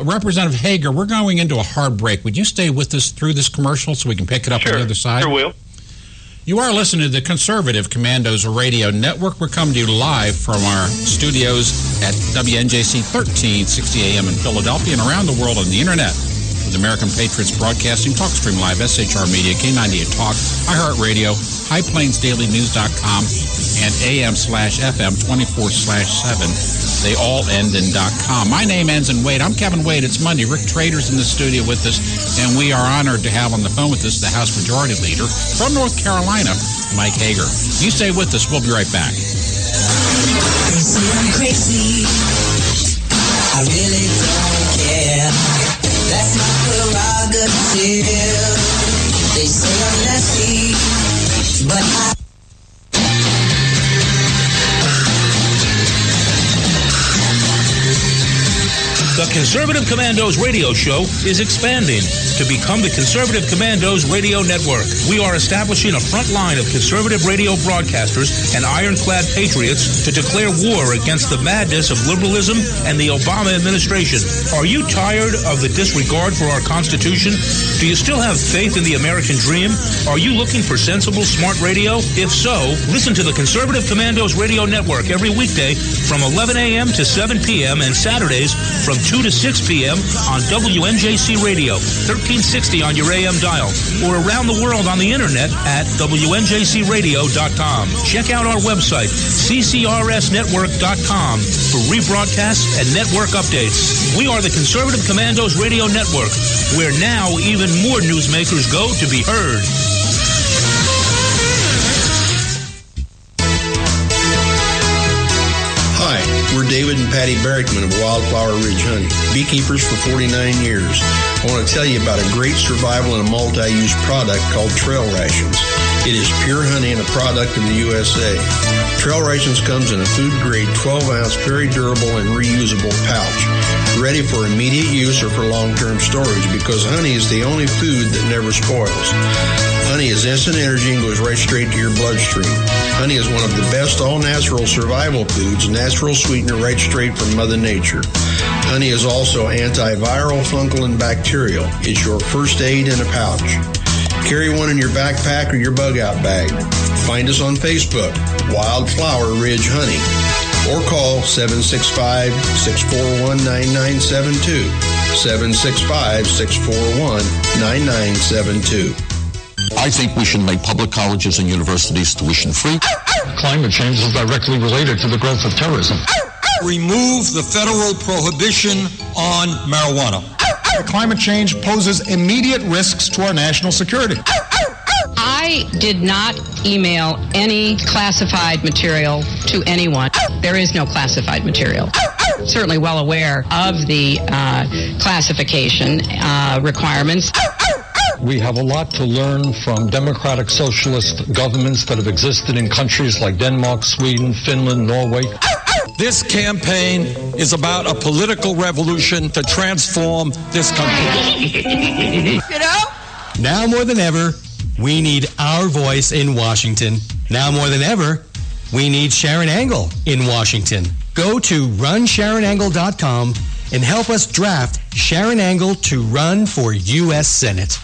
Representative Hager, we're going into a hard break. Would you stay with us through this commercial so we can pick it up on the other side?
Sure will.
You are listening to the Conservative Commandos Radio Network. We're coming to you live from our studios at WNJC 1360 AM in Philadelphia and around the world on the Internet with American Patriots Broadcasting, TalkStream Live, SHR Media, K98 Talk, iHeartRadio, HighPlainsDailyNews.com, and AM/FM 24/7. They all end in .com. My name ends in Wade. I'm Kevin Wade. It's Monday. Rick Trader's in the studio with us, and we are honored to have on the phone with us the House Majority Leader from North Carolina, Mike Hager. You stay with us. We'll be right back.
They say I'm crazy. I really don't care. That's my prerogative. They say I'm nasty, but I...
The Conservative Commandos radio show is expanding to become the Conservative Commandos Radio Network. We are establishing a front line of conservative radio broadcasters and ironclad patriots to declare war against the madness of liberalism and the Obama administration. Are you tired of the disregard for our Constitution? Do you still have faith in the American dream? Are you looking for sensible, smart radio? If so, listen to the Conservative Commandos Radio Network every weekday from 11 a.m. to 7 p.m. and Saturdays from 2 to 6 p.m. on WNJC Radio, 1360 on your AM dial, or around the world on the Internet at WNJCradio.com. Check out our website, CCRSnetwork.com, for rebroadcasts and network updates. We are the Conservative Commandos Radio Network, where now even more newsmakers go to be heard.
Hi, we're David and Patty Barrickman of Wildflower Ridge Honey, beekeepers for 49 years. I want to tell you about a great survival and a multi-use product called Trail Rations. It is pure honey and a product of the USA. Trail Rations comes in a food-grade 12-ounce, very durable and reusable pouch, ready for immediate use or for long-term storage, because honey is the only food that never spoils. Honey is instant energy and goes right straight to your bloodstream. Honey is one of the best all-natural survival foods, natural sweetener right straight from Mother Nature. Honey is also antiviral, fungal, and bacterial. It's your first aid in a pouch. Carry one in your backpack or your bug-out bag. Find us on Facebook, Wildflower Ridge Honey, or call 765-641-9972, 765-641-9972.
I think we should make public colleges and universities tuition-free.
Climate change is directly related to the growth of terrorism.
Remove the federal prohibition on marijuana.
Climate change poses immediate risks to our national security.
I did not email any classified material to anyone. There is no classified material. Certainly well aware of the classification requirements.
We have a lot to learn from democratic socialist governments that have existed in countries like Denmark, Sweden, Finland, Norway.
This campaign is about a political revolution to transform this country.
You know? Now more than ever, we need our voice in Washington. Now more than ever, we need Sharon Angle in Washington. Go to runsharonangle.com and help us draft Sharon Angle to run for U.S. Senate.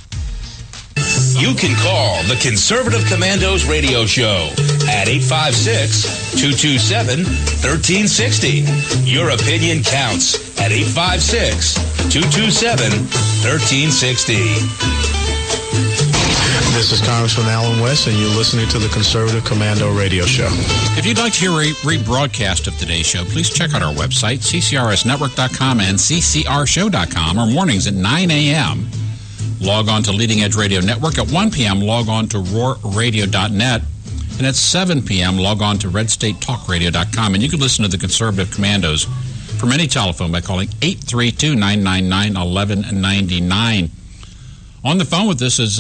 You can call the Conservative Commandos radio show at 856-227-1360. Your opinion counts at 856-227-1360.
This is Congressman Alan West, and you're listening to the Conservative Commando Radio Show.
If you'd like to hear a rebroadcast of today's show, please check out our website, ccrsnetwork.com and ccrshow.com, or mornings at 9 a.m. Log on to Leading Edge Radio Network. At 1 p.m., log on to roarradio.net. And at 7 p.m., log on to redstatetalkradio.com. And you can listen to the Conservative Commandos from any telephone by calling 832-999-1199. On the phone with us is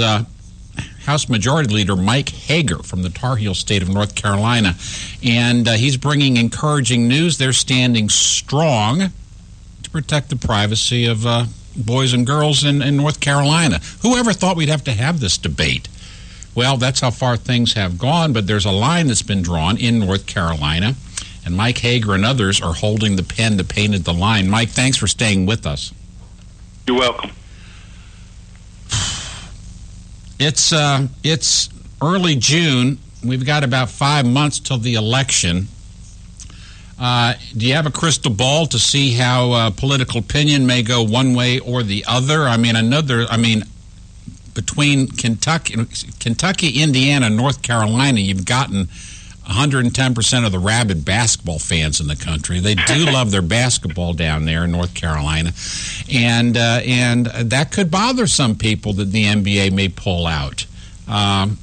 House Majority Leader Mike Hager from the Tar Heel state of North Carolina. And he's bringing encouraging news. They're standing strong to protect the privacy of boys and girls in North Carolina. Whoever thought we'd have to have this debate? Well, that's how far things have gone, but there's a line that's been drawn in North Carolina, and Mike Hager and others are holding the pen that painted the line. Mike, thanks for staying with us.
You're welcome.
It's early June. We've got about 5 months till the election. Do you have a crystal ball to see how political opinion may go one way or the other? I mean, between Kentucky, Indiana, and North Carolina, you've gotten 110% of the rabid basketball fans in the country. They do love their basketball down there in North Carolina, and that could bother some people that the NBA may pull out.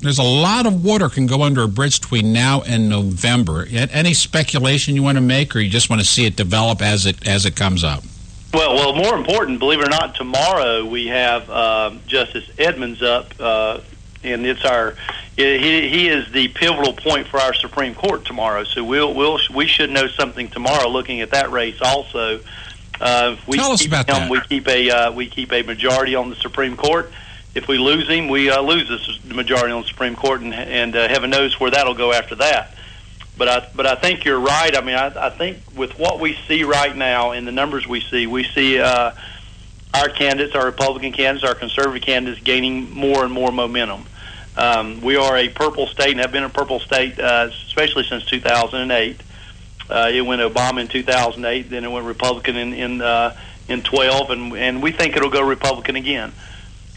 There's a lot of water can go under a bridge between now and November. Any speculation you want to make, or you just want to see it develop as it comes up?
Well, more important, believe it or not, tomorrow we have Justice Edmonds up, and it's he is the pivotal point for our Supreme Court tomorrow. So we should know something tomorrow. Looking at that race, also, if we
Tell us about that.
We keep a majority on the Supreme Court. If we lose him, we lose the majority on the Supreme Court, and heaven knows where that'll go after that. But I think you're right. I mean, I think with what we see right now and the numbers we see our candidates, our Republican candidates, our conservative candidates gaining more and more momentum. We are a purple state and have been a purple state, especially since 2008. It went Obama in 2008, then it went Republican in 12, and we think it'll go Republican again.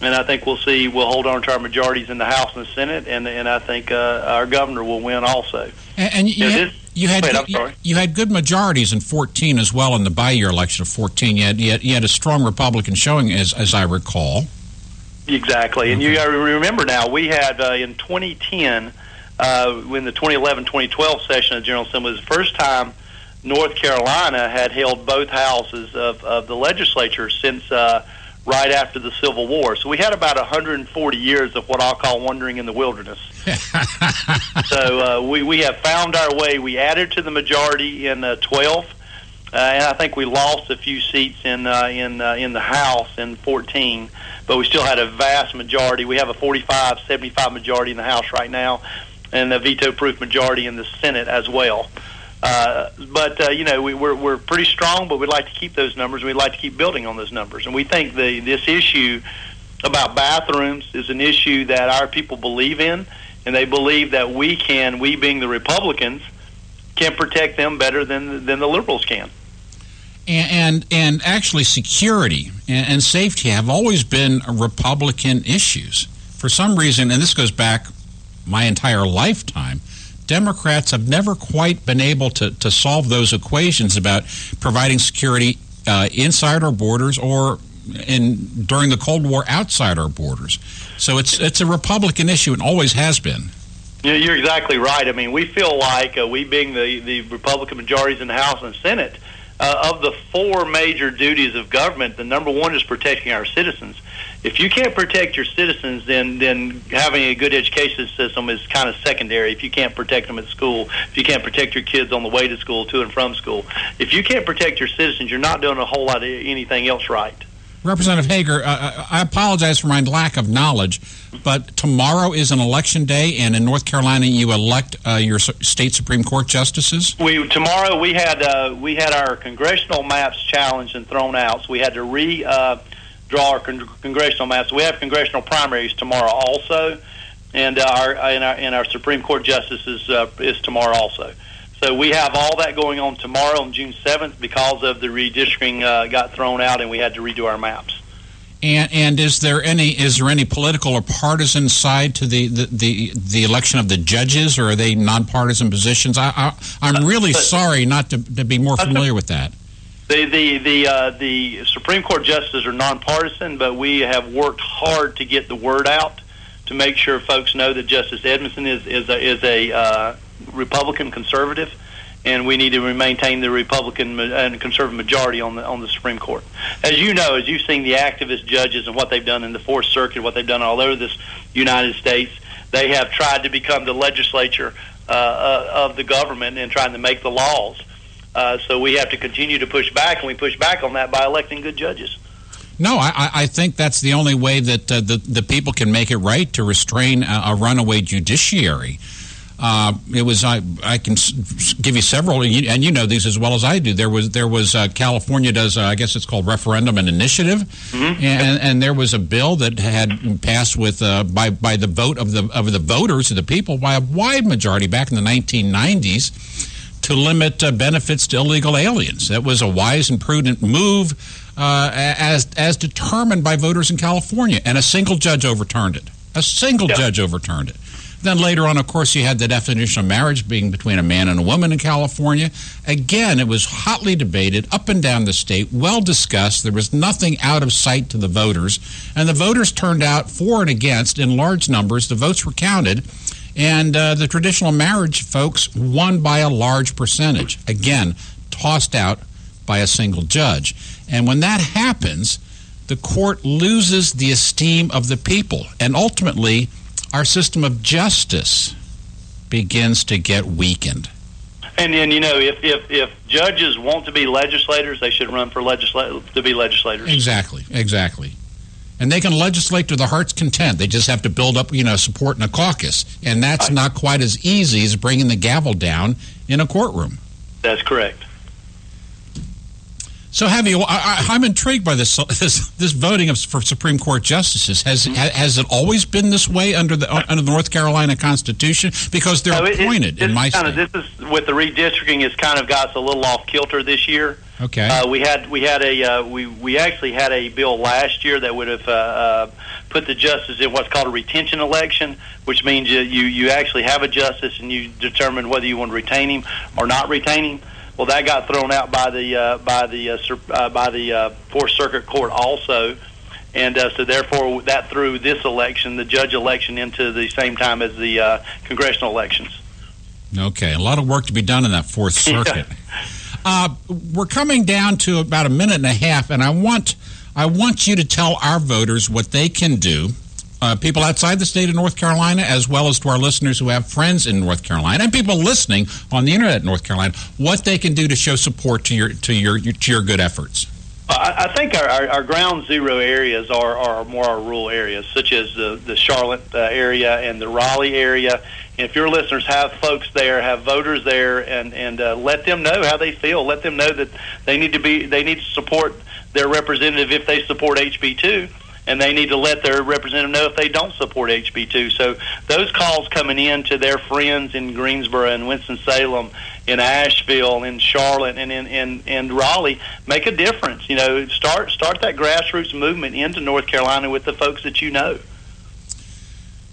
And I think we'll hold on to our majorities in the House and the Senate, and I think our governor will win also.
And you had good majorities in 14 as well in the by-year election of 14. You had a strong Republican showing, as I recall.
Exactly. And you got to remember now, we had in 2010, when the 2011-2012 session of the General Assembly was the first time North Carolina had held both houses of the legislature since right after the Civil War. So we had about 140 years of what I'll call wandering in the wilderness. So we have found our way. We added to the majority in 12, and I think we lost a few seats in the House in 14, but we still had a vast majority. We have a 45-75 majority in the House right now, and a veto-proof majority in the Senate as well. But we're pretty strong, but we'd like to keep those numbers. We'd like to keep building on those numbers, and we think this issue about bathrooms is an issue that our people believe in, and they believe that we being the Republicans, can protect them better than the liberals can.
And actually, security and safety have always been Republican issues. For some reason, and this goes back my entire lifetime, Democrats have never quite been able to solve those equations about providing security inside our borders or during the Cold War outside our borders. So it's a Republican issue and always has been.
You're exactly right. I mean, we feel like we being the Republican majorities in the House and Senate, of the four major duties of government, the number one is protecting our citizens. If you can't protect your citizens, then having a good education system is kind of secondary. If you can't protect them at school, if you can't protect your kids on the way to school, to and from school, if you can't protect your citizens, you're not doing a whole lot of anything else right.
Representative Hager, I apologize for my lack of knowledge, but tomorrow is an election day, and in North Carolina, you elect your state Supreme Court justices.
Tomorrow we had our congressional maps challenged and thrown out, so we had to draw our congressional maps. We have congressional primaries tomorrow also, and our Supreme Court justices is tomorrow also. So we have all that going on tomorrow on June 7th because of the redistricting got thrown out and we had to redo our maps.
And is there any political or partisan side to the election of the judges, or are they nonpartisan positions? I'm really sorry not to be more familiar with that.
The Supreme Court justices are nonpartisan, but we have worked hard to get the word out to make sure folks know that Justice Edmondson is a Republican conservative, and we need to maintain the Republican and conservative majority on the Supreme Court. As you know, as you've seen the activist judges and what they've done in the Fourth Circuit, what they've done all over this United States, they have tried to become the legislature of the government and trying to make the laws. So we have to continue to push back, and we push back on that by electing good judges.
No, I think that's the only way that the people can make it right to restrain a runaway judiciary. I can give you several, and you know these as well as I do. There was California does I guess it's called Referendum and Initiative, mm-hmm. and there was a bill that had passed with by the vote of the voters, of the people, by a wide majority back in the 1990s. To limit benefits to illegal aliens. That was a wise and prudent move as determined by voters in California, and a single judge overturned it. Judge overturned it. Then later on, of course, you had the definition of marriage being between a man and a woman in California. Again, it was hotly debated up and down the state, well discussed. There was nothing out of sight to the voters, and the voters turned out for and against in large numbers. The votes were counted, and the traditional marriage folks won by a large percentage. Again, tossed out by a single judge. And when that happens, the court loses the esteem of the people. And ultimately, our system of justice begins to get weakened.
And you know, if judges want to be legislators, they should run for to be legislators.
Exactly. And they can legislate to their heart's content. They just have to build up, support in a caucus. And that's not quite as easy as bringing the gavel down in a courtroom.
That's correct.
So, I'm intrigued by this voting for Supreme Court justices. Has it always been this way under the North Carolina Constitution? Because they're appointed in my state.
This is with the redistricting. It's kind of got us a little off kilter this year.
Okay.
We actually had a bill last year that would have put the justice in what's called a retention election, which means you actually have a justice and you determine whether you want to retain him or not retain him. Well, that got thrown out by the Fourth Circuit Court also, and so therefore that threw this election, the judge election, into the same time as the congressional elections.
Okay, a lot of work to be done in that Fourth Circuit. We're coming down to about a minute and a half, and I want you to tell our voters what they can do. People outside the state of North Carolina, as well as to our listeners who have friends in North Carolina, and people listening on the internet in North Carolina, what they can do to show support to your good efforts.
I think our ground zero areas are more our rural areas, such as the Charlotte area and the Raleigh area. And if your listeners have folks there, have voters there, and let them know how they feel. Let them know that they need to support their representative if they support HB2. And they need to let their representative know if they don't support HB2. So those calls coming in to their friends in Greensboro and Winston-Salem, in Asheville, in Charlotte, and in Raleigh make a difference. Start that grassroots movement into North Carolina with the folks that you know.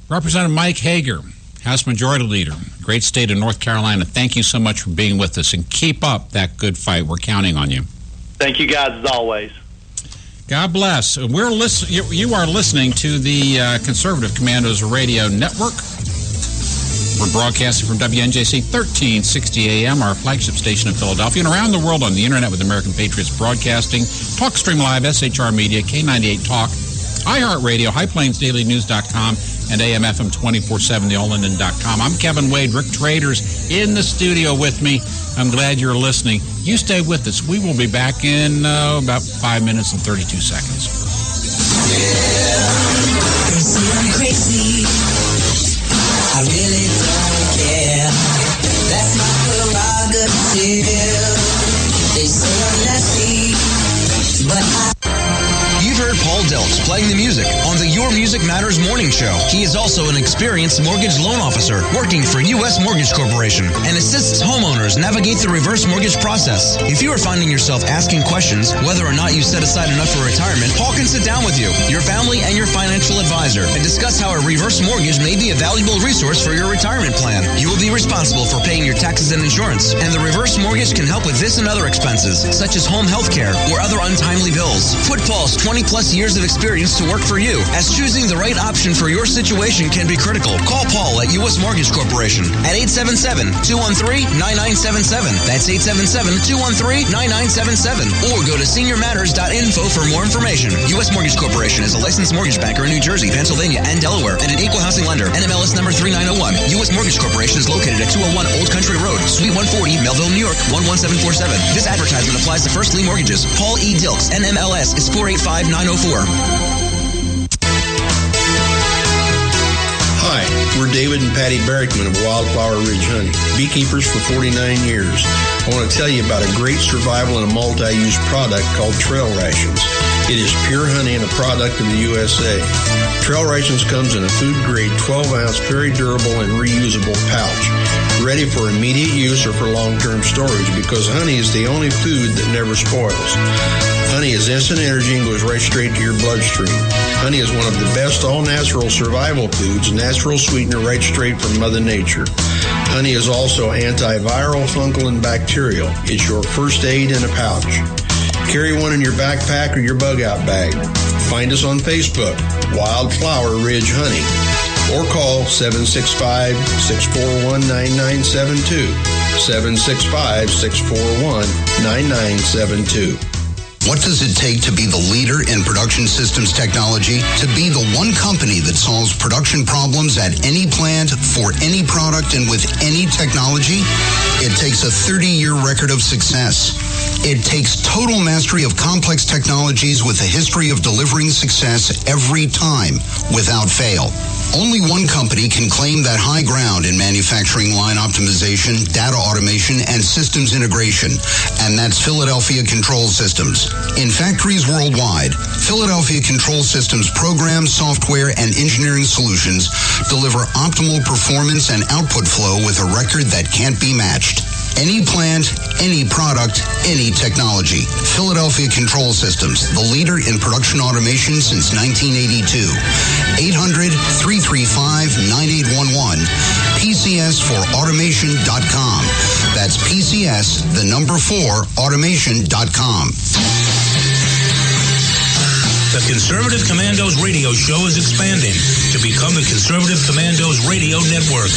Representative Mike Hager, House Majority Leader, great state of North Carolina, thank you so much for being with us, and keep up that good fight. We're counting on you.
Thank you, guys, as always.
God bless. You are listening to the Conservative Commandos Radio Network. We're broadcasting from WNJC 1360 AM, our flagship station in Philadelphia, and around the world on the internet with American Patriots Broadcasting, TalkStream Live, SHR Media, K98 Talk, iHeartRadio, HighPlainsDailyNews.com, and AM/FM 24/7, thealllinden.com. I'm Kevin Wade. Rick Trader's in the studio with me. I'm glad you're listening. You stay with us. We will be back in about 5 minutes and 32 seconds.
They say I'm crazy. I really don't care. That's my prerogative. They say I'm nasty, but
You've heard Paul playing the music on the Your Music Matters morning show. He is also an experienced mortgage loan officer working for U.S. Mortgage Corporation and assists homeowners navigate the reverse mortgage process. If you are finding yourself asking questions whether or not you set aside enough for retirement, Paul can sit down with you, your family, and your financial advisor and discuss how a reverse mortgage may be a valuable resource for your retirement plan. You will be responsible for paying your taxes and insurance, and the reverse mortgage can help with this and other expenses, such as home health care or other untimely bills. Put Paul's 20-plus years of experience to work for you, as choosing the right option for your situation can be critical. Call Paul at U.S. Mortgage Corporation at 877-213-9977. That's 877-213-9977. Or go to seniormatters.info for more information. U.S. Mortgage Corporation is a licensed mortgage banker in New Jersey, Pennsylvania, and Delaware, and an equal housing lender. NMLS number 3901. U.S. Mortgage Corporation is located at 201 Old Country Road, Suite 140, Melville, New York, 11747. This advertisement applies to first lien mortgages. Paul E. Dilks, NMLS is 485904.
Hi, we're David and Patty Barrickman of Wildflower Ridge Honey, beekeepers for 49 years. I want to tell you about a great survival and a multi-use product called Trail Rations. It is pure honey and a product of the USA. Trail Rations comes in a food-grade 12-ounce, very durable and reusable pouch, ready for immediate use or for long-term storage, because honey is the only food that never spoils. Honey is instant energy and goes right straight to your bloodstream. Honey is one of the best all-natural survival foods, natural sweetener right straight from Mother Nature. Honey is also antiviral, fungal, and bacterial. It's your first aid in a pouch. Carry one in your backpack or your bug-out bag. Find us on Facebook, Wildflower Ridge Honey, or call 765-641-9972, 765-641-9972.
What does it take to be the leader in production systems technology? To be the one company that solves production problems at any plant, for any product, and with any technology? It takes a 30-year record of success. It takes total mastery of complex technologies with a history of delivering success every time, without fail. Only one company can claim that high ground in manufacturing line optimization, data automation, and systems integration, and that's Philadelphia Control Systems. In factories worldwide, Philadelphia Control Systems programs, software, and engineering solutions deliver optimal performance and output flow with a record that can't be matched. Any plant, any product, any technology. Philadelphia Control Systems, the leader in production automation since 1982. 800-335-9811. PCS4automation.com. That's PCS, the number 4, automation.com.
The Conservative Commandos radio show is expanding to become the Conservative Commandos Radio Network.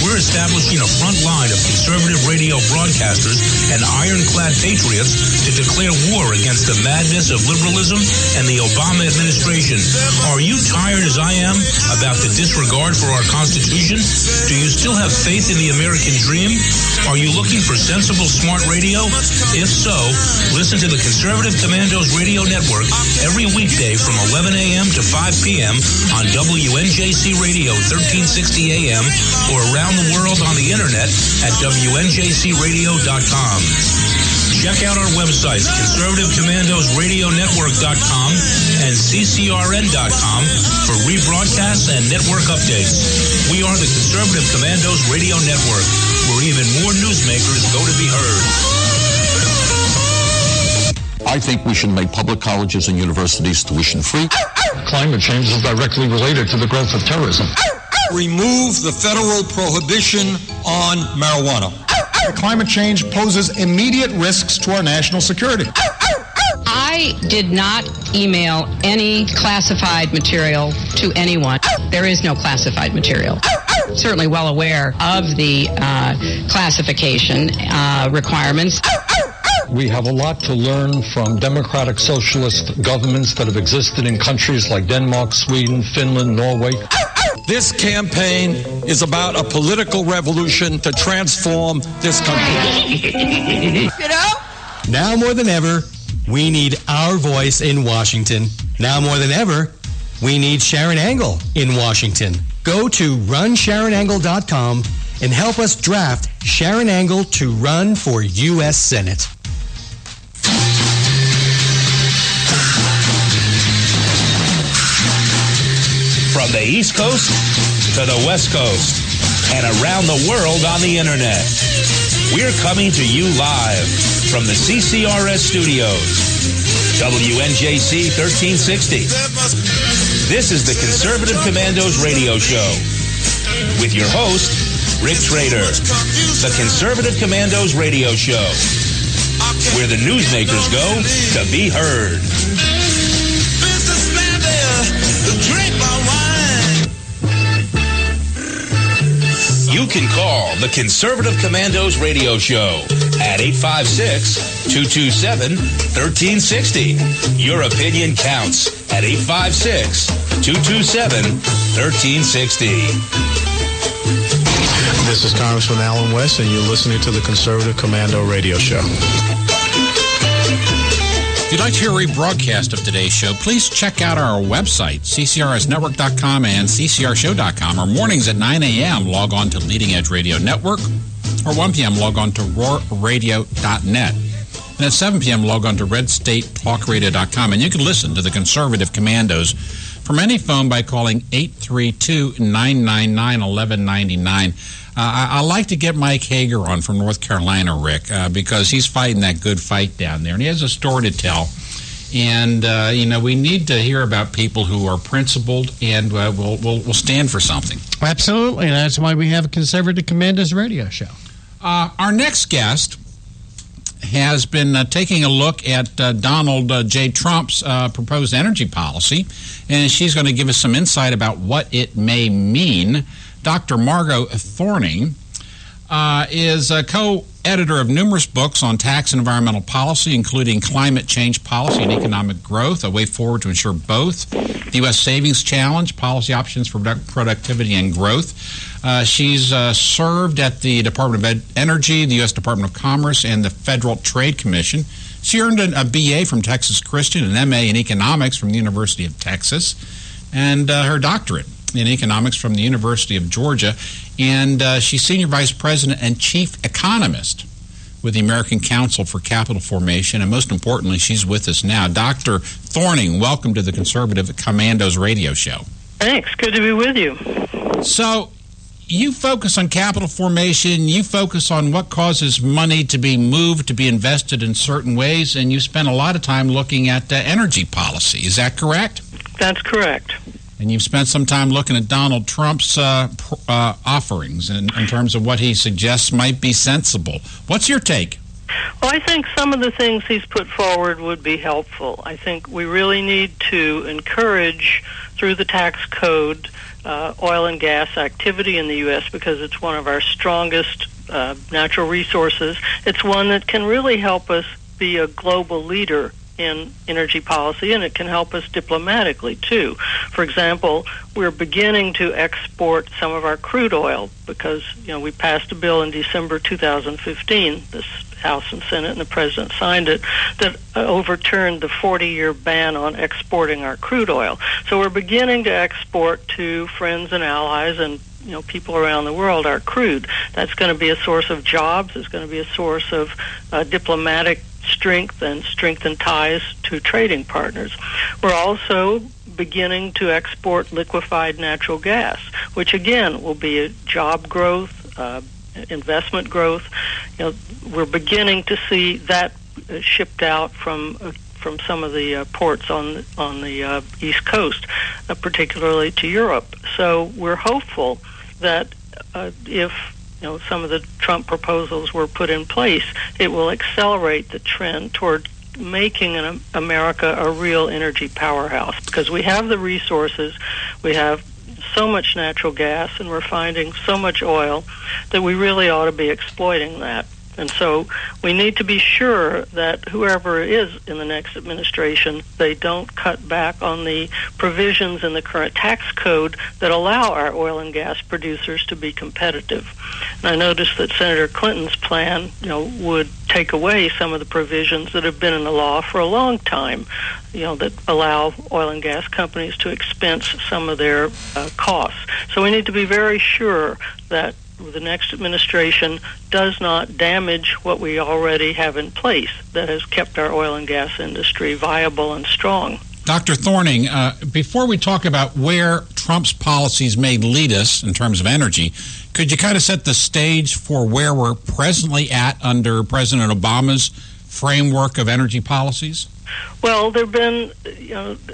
We're establishing a front line of conservative radio broadcasters and ironclad patriots to declare war against the madness of liberalism and the Obama administration. Are you tired, as I am, about the disregard for our Constitution? Do you still have faith in the American dream? Are you looking for sensible, smart radio? If so, listen to the Conservative Commandos Radio Network every weekday from 11 a.m. to 5 p.m. on WNJC Radio 1360 a.m. or around the world on the internet at WNJCradio.com. Check out our websites, ConservativeCommandosRadioNetwork.com and CCRN.com for rebroadcasts and network updates. We are the Conservative Commandos Radio Network, where even more newsmakers go to be heard.
I think we should make public colleges and universities tuition-free.
Climate change is directly related to the growth of terrorism.
Remove the federal prohibition on marijuana.
Climate change poses immediate risks to our national security.
I did not email any classified material to anyone. There is no classified material. Certainly well aware of the classification requirements.
We have a lot to learn from democratic socialist governments that have existed in countries like Denmark, Sweden, Finland, Norway.
This campaign is about a political revolution to transform this country.
You know?
Now more than ever, we need our voice in Washington. Now more than ever, we need Sharon Angle in Washington. Go to runsharonangle.com and help us draft Sharon Angle to run for U.S. Senate.
From the East Coast to the West Coast and around the world on the internet. We're coming to you live from the CCRS studios. WNJC 1360. This is the Conservative Commandos radio show with your host, Rick Trader. The Conservative Commandos radio show, where the newsmakers go to be heard. You can call the Conservative Commandos radio show at 856-227-1360. Your opinion counts at 856-227-1360.
This is Congressman Alan West, and you're listening to the Conservative Commando radio show.
If you'd like to hear a rebroadcast of today's show, please check out our website, ccrsnetwork.com and ccrshow.com. Or mornings at 9 a.m., log on to Leading Edge Radio Network. Or 1 p.m., log on to roarradio.net. And at 7 p.m., log on to redstatetalkradio.com. And you can listen to the Conservative Commandos from any phone by calling 832-999-1199. I like to get Mike Hager on from North Carolina, Rick, because he's fighting that good fight down there, and he has a story to tell. And, we need to hear about people who are principled and will stand for something.
Absolutely. That's why we have a Conservative Commandos radio show.
Our next guest has been taking a look at Donald J. Trump's proposed energy policy, and she's going to give us some insight about what it may mean. Dr. Margot Thorning is a co-editor of numerous books on tax and environmental policy, including Climate Change Policy and Economic Growth, A Way Forward to Ensure Both, the U.S. Savings Challenge, Policy Options for Productivity and Growth. She's served at the Department of Energy, the U.S. Department of Commerce, and the Federal Trade Commission. She earned a B.A. from Texas Christian, an M.A. in Economics from the University of Texas, and her doctorate in economics from the University of Georgia, and she's senior vice president and chief economist with the American Council for Capital Formation, and most importantly, she's with us now. Dr. Thorning, welcome to the Conservative Commandos radio show.
Thanks. Good to be with you.
So, you focus on capital formation, you focus on what causes money to be moved, to be invested in certain ways, and you spend a lot of time looking at energy policy. Is that correct?
That's correct.
And you've spent some time looking at Donald Trump's offerings in terms of what he suggests might be sensible. What's your take?
Well, I think some of the things he's put forward would be helpful. I think we really need to encourage, through the tax code, oil and gas activity in the U.S. because it's one of our strongest natural resources. It's one that can really help us be a global leader in energy policy, and it can help us diplomatically, too. For example, we're beginning to export some of our crude oil because, we passed a bill in December 2015, this House and Senate, and the President signed it, that overturned the 40-year ban on exporting our crude oil. So we're beginning to export to friends and allies and people around the world our crude. That's going to be a source of jobs. It's going to be a source of diplomatic strength and strengthened ties to trading partners. We're also beginning to export liquefied natural gas, which again will be a job growth, investment growth. We're beginning to see that shipped out from some of the ports on the East Coast, particularly to Europe. So we're hopeful that if some of the Trump proposals were put in place, it will accelerate the trend toward making America a real energy powerhouse, because we have the resources, we have so much natural gas, and we're finding so much oil that we really ought to be exploiting that. And so we need to be sure that whoever is in the next administration, they don't cut back on the provisions in the current tax code that allow our oil and gas producers to be competitive. And I noticed that Senator Clinton's plan, would take away some of the provisions that have been in the law for a long time, that allow oil and gas companies to expense some of their costs. So we need to be very sure that the next administration does not damage what we already have in place that has kept our oil and gas industry viable and strong.
Dr. Thorning, before we talk about where Trump's policies may lead us in terms of energy, could you kind of set the stage for where we're presently at under President Obama's framework of energy policies?
Well, there have been,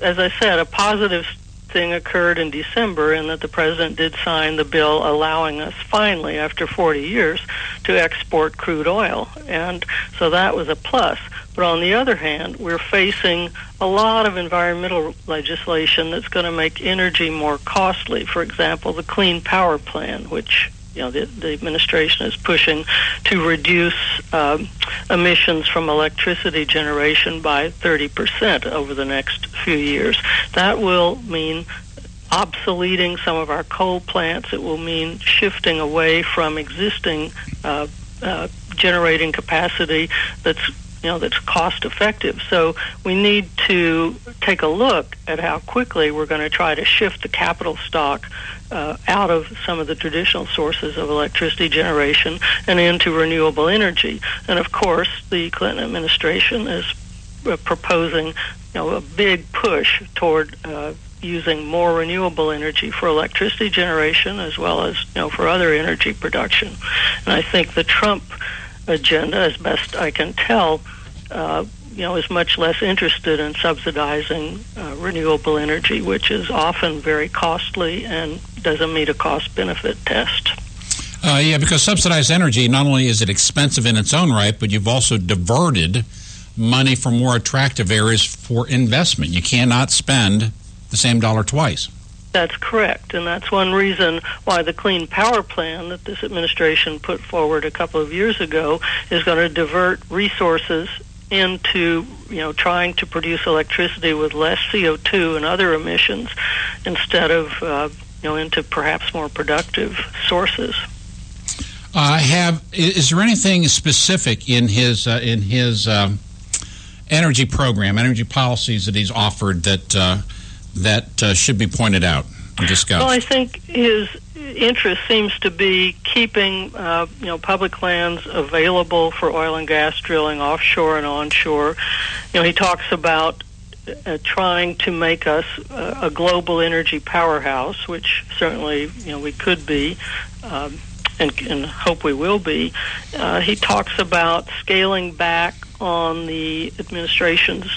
as I said, a positive thing occurred in December in that the president did sign the bill allowing us finally, after 40 years, to export crude oil. And so that was a plus. But on the other hand, we're facing a lot of environmental legislation that's going to make energy more costly. For example, the Clean Power Plan, which the administration is pushing to reduce emissions from electricity generation by 30% over the next few years. That will mean obsoleting some of our coal plants. It will mean shifting away from existing generating capacity that's cost effective. So we need to take a look at how quickly we're going to try to shift the capital stock out of some of the traditional sources of electricity generation and into renewable energy. And of course, the Clinton administration is proposing a big push toward using more renewable energy for electricity generation as well as for other energy production. And I think the Trump agenda, as best I can tell, is much less interested in subsidizing renewable energy, which is often very costly and doesn't meet a cost-benefit test.
Because subsidized energy, not only is it expensive in its own right, but you've also diverted money from more attractive areas for investment. You cannot spend the same dollar twice.
That's correct, and that's one reason why the Clean Power Plan that this administration put forward a couple of years ago is going to divert resources into trying to produce electricity with less CO2 and other emissions instead of into perhaps more productive sources.
Is there anything specific in his energy program, energy policies that he's offered that should be pointed out and discussed?
Well, I think his interest seems to be keeping public lands available for oil and gas drilling offshore and onshore. He talks about trying to make us a global energy powerhouse, which certainly we could be and hope we will be. He talks about scaling back on the administration's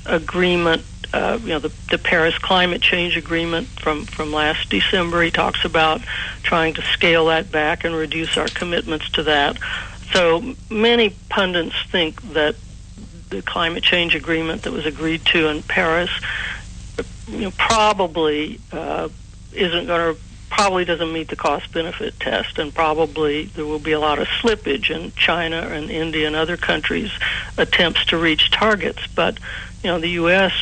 agreement, the Paris climate change agreement from last December. He talks about trying to scale that back and reduce our commitments to that. So many pundits think that the climate change agreement that was agreed to in Paris probably doesn't meet the cost-benefit test, and probably there will be a lot of slippage in China and India and other countries' attempts to reach targets. But the U.S.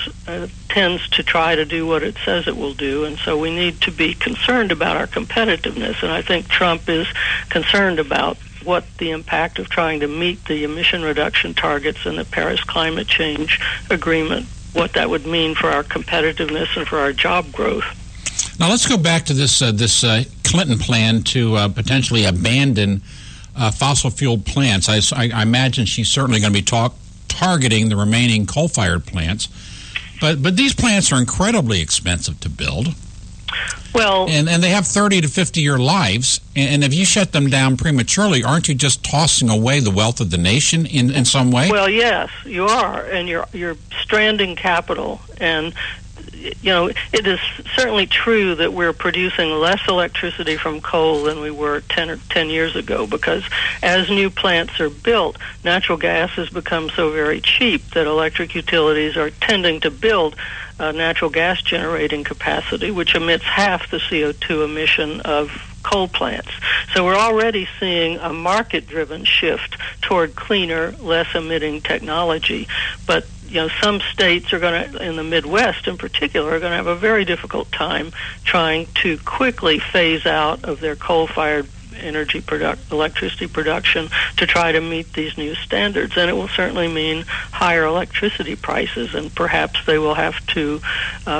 Tends to try to do what it says it will do, and so we need to be concerned about our competitiveness. And I think Trump is concerned about what the impact of trying to meet the emission reduction targets in the Paris climate change agreement, what that would mean for our competitiveness and for our job growth.
Now let's go back to this Clinton plan to potentially abandon fossil fuel plants. I imagine she's certainly going to be targeting the remaining coal-fired plants, but these plants are incredibly expensive to build.
Well,
and they have 30 to 50-year lives, and if you shut them down prematurely, aren't you just tossing away the wealth of the nation in some way?
Well, yes, you are, and you're stranding capital. And it is certainly true that we're producing less electricity from coal than we were 10 years ago, because as new plants are built, natural gas has become so very cheap that electric utilities are tending to build natural gas generating capacity, which emits half the CO2 emission of coal plants. So we're already seeing a market-driven shift toward cleaner, less emitting technology. But some states are going to, in the Midwest in particular, are going to have a very difficult time trying to quickly phase out of their coal-fired electricity production to try to meet these new standards. And it will certainly mean higher electricity prices, and perhaps they will have to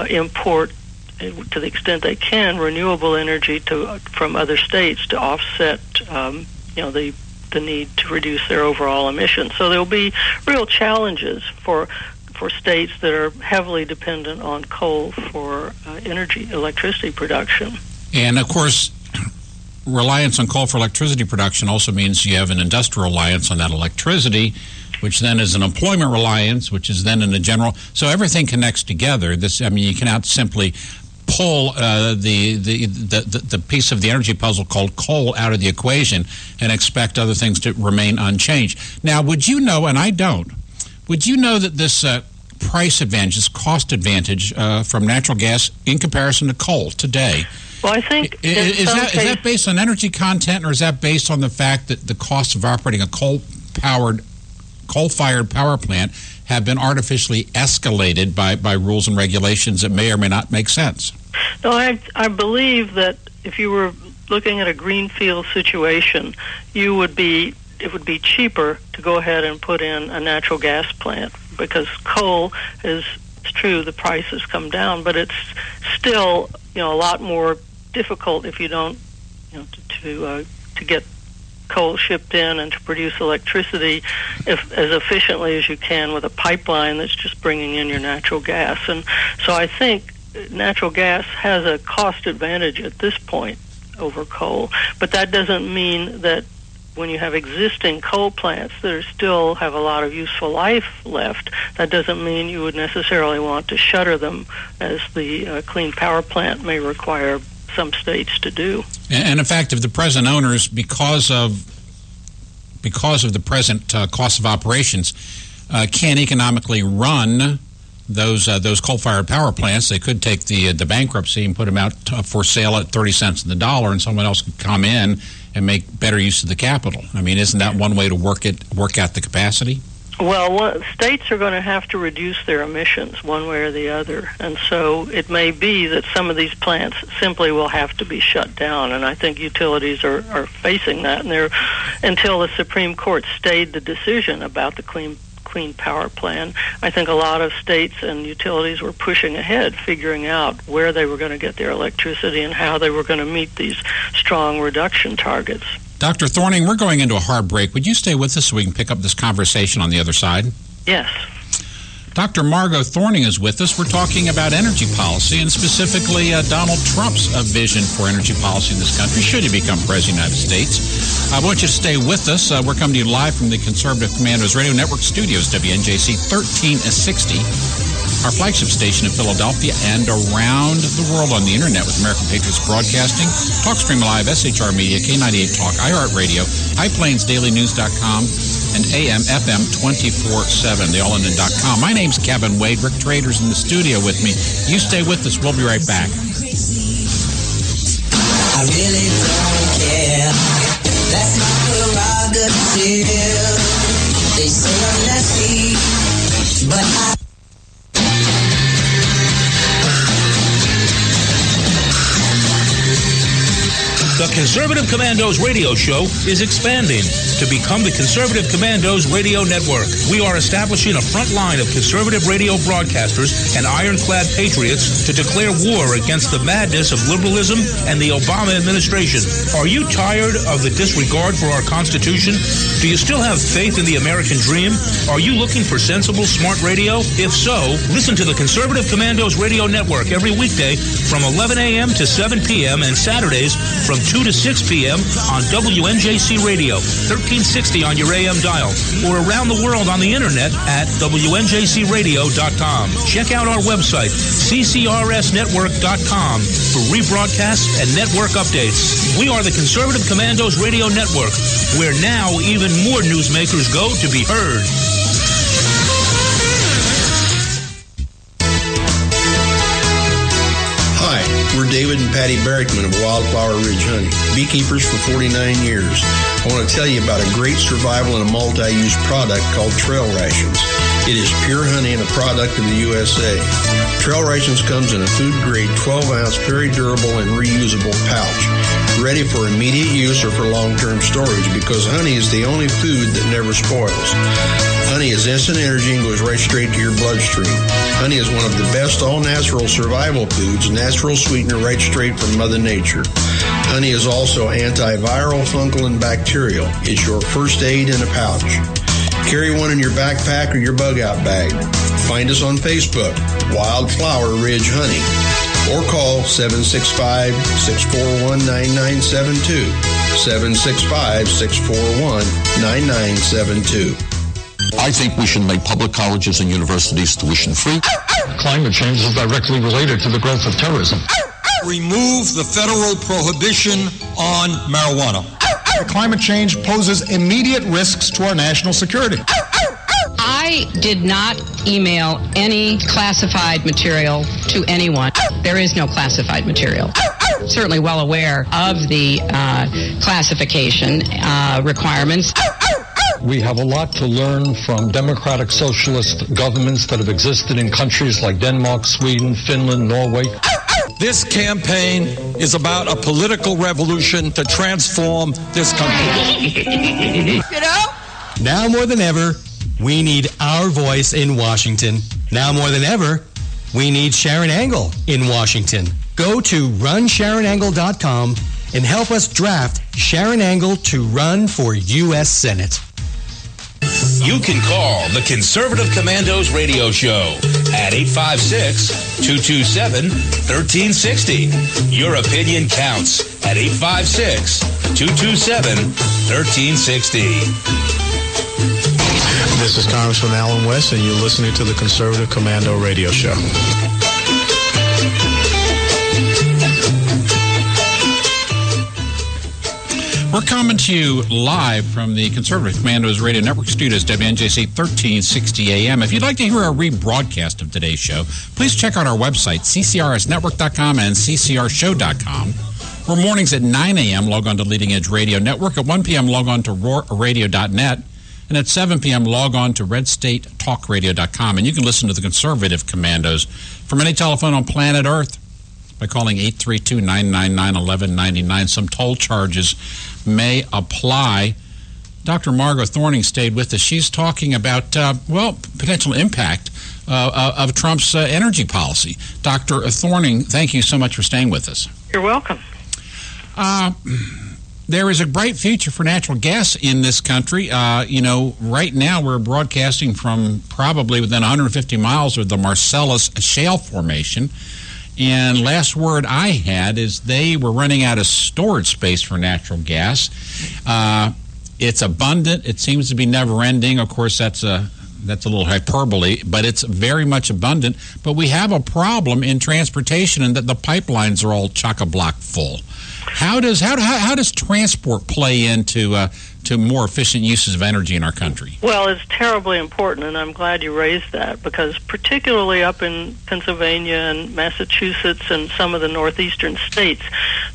import, to the extent they can, renewable energy from other states to offset the need to reduce their overall emissions. So there will be real challenges for for states that are heavily dependent on coal for electricity production.
And, of course, reliance on coal for electricity production also means you have an industrial reliance on that electricity, which then is an employment reliance, which is then in a general. So everything connects together. You cannot simply pull the piece of the energy puzzle called coal out of the equation and expect other things to remain unchanged. Now, would you know, and I don't, would you know that this price advantage, this cost advantage from natural gas in comparison to coal today,
well, I think
is that based on energy content, or is that based on the fact that the cost of operating a coal-fired power plant have been artificially escalated by rules and regulations that may or may not make sense?
No, I believe that if you were looking at a greenfield situation, it would be cheaper to go ahead and put in a natural gas plant, because coal it's true, the price has come down, but it's still a lot more difficult if you don't to get coal shipped in and to produce electricity as efficiently as you can with a pipeline that's just bringing in your natural gas. And so I think natural gas has a cost advantage at this point over coal, but that doesn't mean that when you have existing coal plants that still have a lot of useful life left, that doesn't mean you would necessarily want to shutter them, as the Clean Power Plant may require some states to do.
And in fact, if the present owners, because of the present cost of operations, can't economically run those coal-fired power plants, they could take the bankruptcy and put them out for sale at 30 cents on the dollar, and someone else could come in and make better use of the capital. I mean, isn't that one way to work out the capacity?
Well, states are going to have to reduce their emissions one way or the other, and so it may be that some of these plants simply will have to be shut down, and I think utilities are facing that, and until the Supreme Court stayed the decision about the Clean Power Plan, I think a lot of states and utilities were pushing ahead, figuring out where they were going to get their electricity and how they were going to meet these strong reduction targets.
Dr. Thorning, we're going into a hard break. Would you stay with us so we can pick up this conversation on the other side?
Yes.
Dr. Margot Thorning is with us. We're talking about energy policy, and specifically Donald Trump's vision for energy policy in this country should he become president of the United States. I want you to stay with us. We're coming to you live from the Conservative Commandos Radio Network studios, WNJC 1360, our flagship station in Philadelphia and around the world on the internet with American Patriots Broadcasting, TalkStream Live, SHR Media, K98 Talk, iHeartRadio, HighPlainsDailyNews.com, and AM/FM 24/7, theallinan.com. My name's Kevin Wade. Rick Trader's in the studio with me. You stay with us. We'll be right back.
I really don't care. That's my prerogative. They say I'm nasty, but
The Conservative Commandos radio show is expanding to become the Conservative Commandos Radio Network. We are establishing a front line of conservative radio broadcasters and ironclad patriots to declare war against the madness of liberalism and the Obama administration. Are you tired of the disregard for our Constitution? Do you still have faith in the American dream? Are you looking for sensible, smart radio? If so, listen to the Conservative Commandos Radio Network every weekday from 11 a.m. to 7 p.m. and Saturdays from 2 to 6 p.m. on WNJC Radio, 1360 on your AM dial, or around the world on the internet at WNJCradio.com. Check out our website, CCRSnetwork.com, for rebroadcasts and network updates. We are the Conservative Commandos Radio Network, where now even more newsmakers go to be heard.
Hi, we're David and Patty Barrickman of Wildflower Ridge Honey, beekeepers for 49 years. I want to tell you about a great survival and a multi-use product called Trail Rations. It is pure honey and a product of the USA. Trail Rations comes in a food-grade 12-ounce, very durable and reusable pouch, ready for immediate use or for long-term storage, because honey is the only food that never spoils. Honey is instant energy and goes right straight to your bloodstream. Honey is one of the best all-natural survival foods, natural sweetener right straight from Mother Nature. Honey is also antiviral, fungal, and bacterial. It's your first aid in a pouch. Carry one in your backpack or your bug-out bag. Find us on Facebook, Wildflower Ridge Honey, or call 765-641-9972, 765-641-9972.
I think we should make public colleges and universities tuition-free.
Climate change is directly related to the growth of terrorism.
Remove the federal prohibition on marijuana.
Climate change poses immediate risks to our national security.
I did not email any classified material to anyone. There is no classified material. Certainly well aware of the classification requirements.
We have a lot to learn from democratic socialist governments that have existed in countries like Denmark, Sweden, Finland, Norway.
This campaign is about a political revolution to transform this country.
Now more than ever, we need our voice in Washington. Now more than ever, we need Sharon Angle in Washington. Go to runsharonangle.com and help us draft Sharon Angle to run for U.S. Senate.
You can call the Conservative Commandos radio show at 856-227-1360. Your opinion counts at 856-227-1360.
This is Congressman Alan West, and you're listening to the Conservative Commando radio show.
We're coming to you live from the Conservative Commandos Radio Network studios, WNJC 1360 AM. If you'd like to hear a rebroadcast of today's show, please check out our website, ccrsnetwork.com and ccrshow.com. We're mornings at 9 a.m. Log on to Leading Edge Radio Network. At 1 p.m., log on to roarradio.net. And at 7 p.m., log on to redstatetalkradio.com. And you can listen to the Conservative Commandos from any telephone on planet Earth by calling 832-999-1199. Some toll charges may apply. Dr. Margot Thorning stayed with us. She's talking about, potential impact of Trump's energy policy. Dr. Thorning, thank you so much for staying with us.
You're welcome.
There is a bright future for natural gas in this country. Right now we're broadcasting from probably within 150 miles of the Marcellus Shale Formation. And last word I had is they were running out of storage space for natural gas. It's abundant. It seems to be never-ending. Of course, that's a little hyperbole, but it's very much abundant. But we have a problem in transportation in that the pipelines are all chock-a-block full. How does transport play into to more efficient uses of energy in our country?
Well, it's terribly important, and I'm glad you raised that, because particularly up in Pennsylvania and Massachusetts and some of the northeastern states,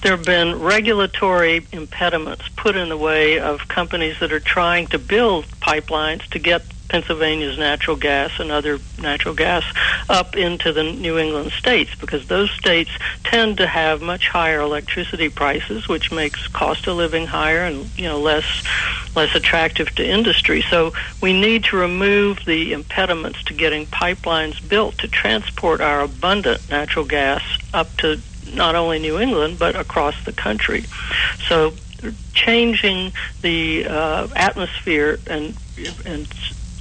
there have been regulatory impediments put in the way of companies that are trying to build pipelines to get Pennsylvania's natural gas and other natural gas up into the New England states, because those states tend to have much higher electricity prices, which makes cost of living higher and less attractive to industry. So we need to remove the impediments to getting pipelines built to transport our abundant natural gas up to not only New England but across the country. So changing the atmosphere and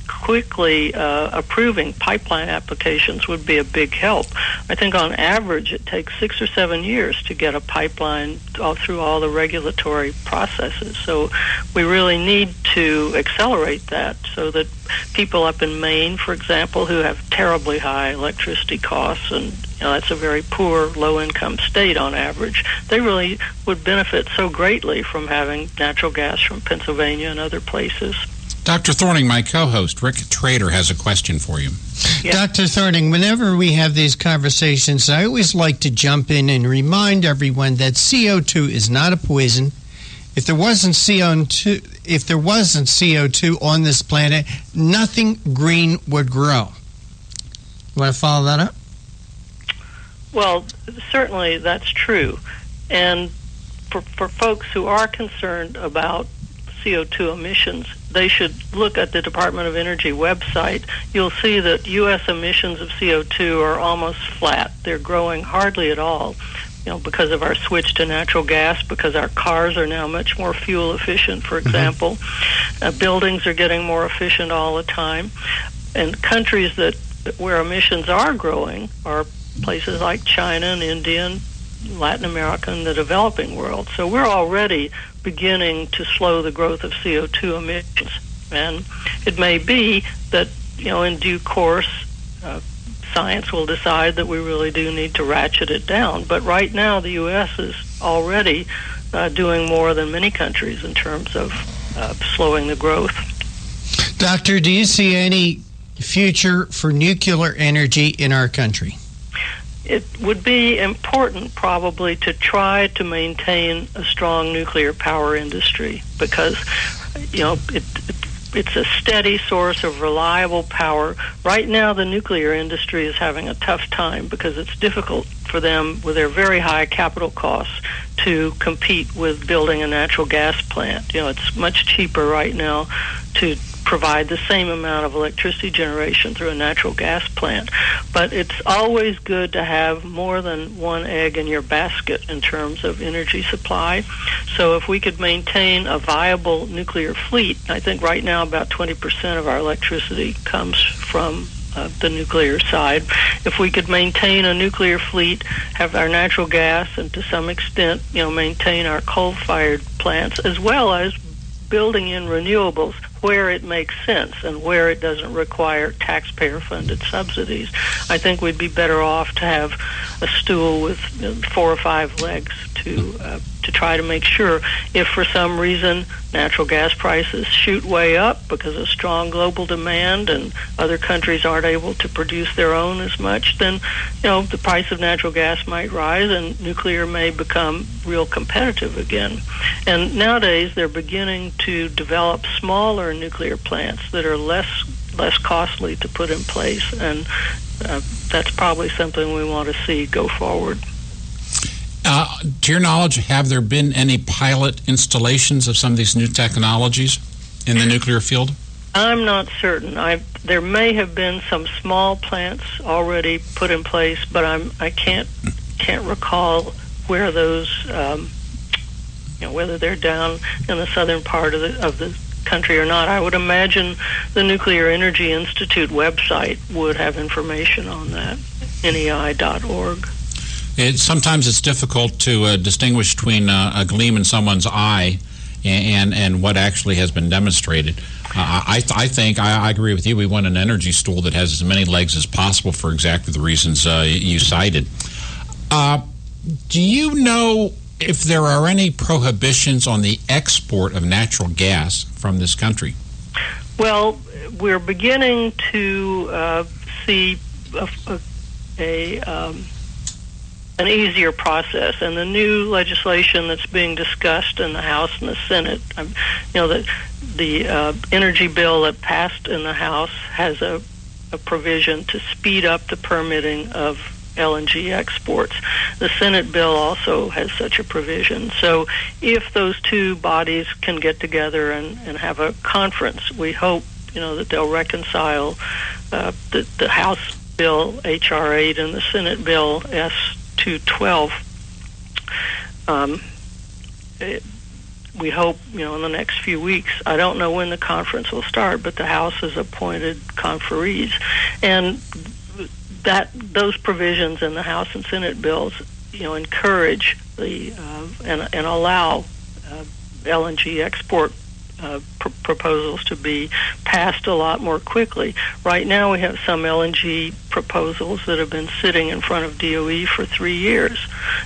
quickly approving pipeline applications would be a big help. I think on average it takes 6 or 7 years to get a pipeline through all the regulatory processes. So we really need to accelerate that so that people up in Maine, for example, who have terribly high electricity costs, and that's a very poor, low-income state on average, they really would benefit so greatly from having natural gas from Pennsylvania and other places.
Dr. Thorning, my co-host, Rick Trader, has a question for you.
Yeah. Dr. Thorning, whenever we have these conversations, I always like to jump in and remind everyone that CO2 is not a poison. If there wasn't CO2 on this planet, nothing green would grow. You want to follow that up?
Well, certainly that's true. And for folks who are concerned about CO2 emissions, they should look at the Department of Energy website. You'll see that U.S. emissions of CO2 are almost flat. They're growing hardly at all. because of our switch to natural gas, because our cars are now much more fuel efficient, for example. Buildings are getting more efficient all the time. And countries where emissions are growing are places like China and India and Latin America and the developing world. So we're already beginning to slow the growth of CO2 emissions. And it may be that, in due course, science will decide that we really do need to ratchet it down. But right now, the U.S. is already doing more than many countries in terms of slowing the growth.
Doctor, do you see any future for nuclear energy in our country?
It would be important probably to try to maintain a strong nuclear power industry because, it's a steady source of reliable power. Right now, the nuclear industry is having a tough time because it's difficult for them, with their very high capital costs, to compete with building a natural gas plant. It's much cheaper right now to provide the same amount of electricity generation through a natural gas plant. But it's always good to have more than one egg in your basket in terms of energy supply. So if we could maintain a viable nuclear fleet, I think right now about 20% of our electricity comes from the nuclear side. If we could maintain a nuclear fleet, have our natural gas, and to some extent, maintain our coal-fired plants, as well as building in renewables where it makes sense and where it doesn't require taxpayer-funded subsidies, I think we'd be better off to have a stool with 4 or 5 legs to try to make sure if for some reason natural gas prices shoot way up because of strong global demand and other countries aren't able to produce their own as much, then the price of natural gas might rise and nuclear may become real competitive again. And nowadays they're beginning to develop smaller nuclear plants that are less costly to put in place, and that's probably something we want to see go forward.
To your knowledge, have there been any pilot installations of some of these new technologies in the nuclear field?
I'm not certain. There may have been some small plants already put in place, but I can't recall where those, whether they're down in the southern part of the country or not. I would imagine the Nuclear Energy Institute website would have information on that, NEI.org.
Sometimes it's difficult to distinguish between a gleam in someone's eye and what actually has been demonstrated. I think I agree with you. We want an energy stool that has as many legs as possible for exactly the reasons you cited. Do you know if there are any prohibitions on the export of natural gas from this country?
Well, we're beginning to see an easier process, and the new legislation that's being discussed in the House and the Senate, the energy bill that passed in the House has a provision to speed up the permitting of LNG exports. The Senate bill also has such a provision. So if those two bodies can get together and have a conference, we hope that they'll reconcile the House bill H.R. 8 and the Senate bill S-212. We hope, in the next few weeks. I don't know when the conference will start, but the House has appointed conferees. And those provisions in the House and Senate bills, encourage and allow LNG export proposals to be passed a lot more quickly. Right now we have some LNG proposals that have been sitting in front of DOE for 3 years.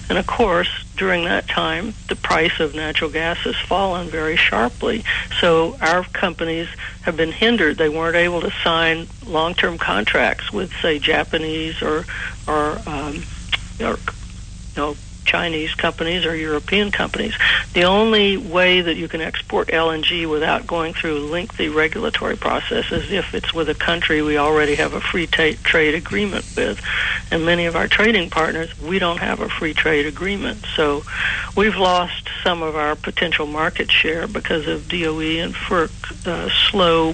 And of course, during that time, the price of natural gas has fallen very sharply. So our companies have been hindered. They weren't able to sign long-term contracts with, say, Japanese or Chinese companies or European companies. The only way that you can export LNG without going through a lengthy regulatory process is if it's with a country we already have a free trade agreement with. And many of our trading partners, we don't have a free trade agreement. So we've lost some of our potential market share because of DOE and FERC slow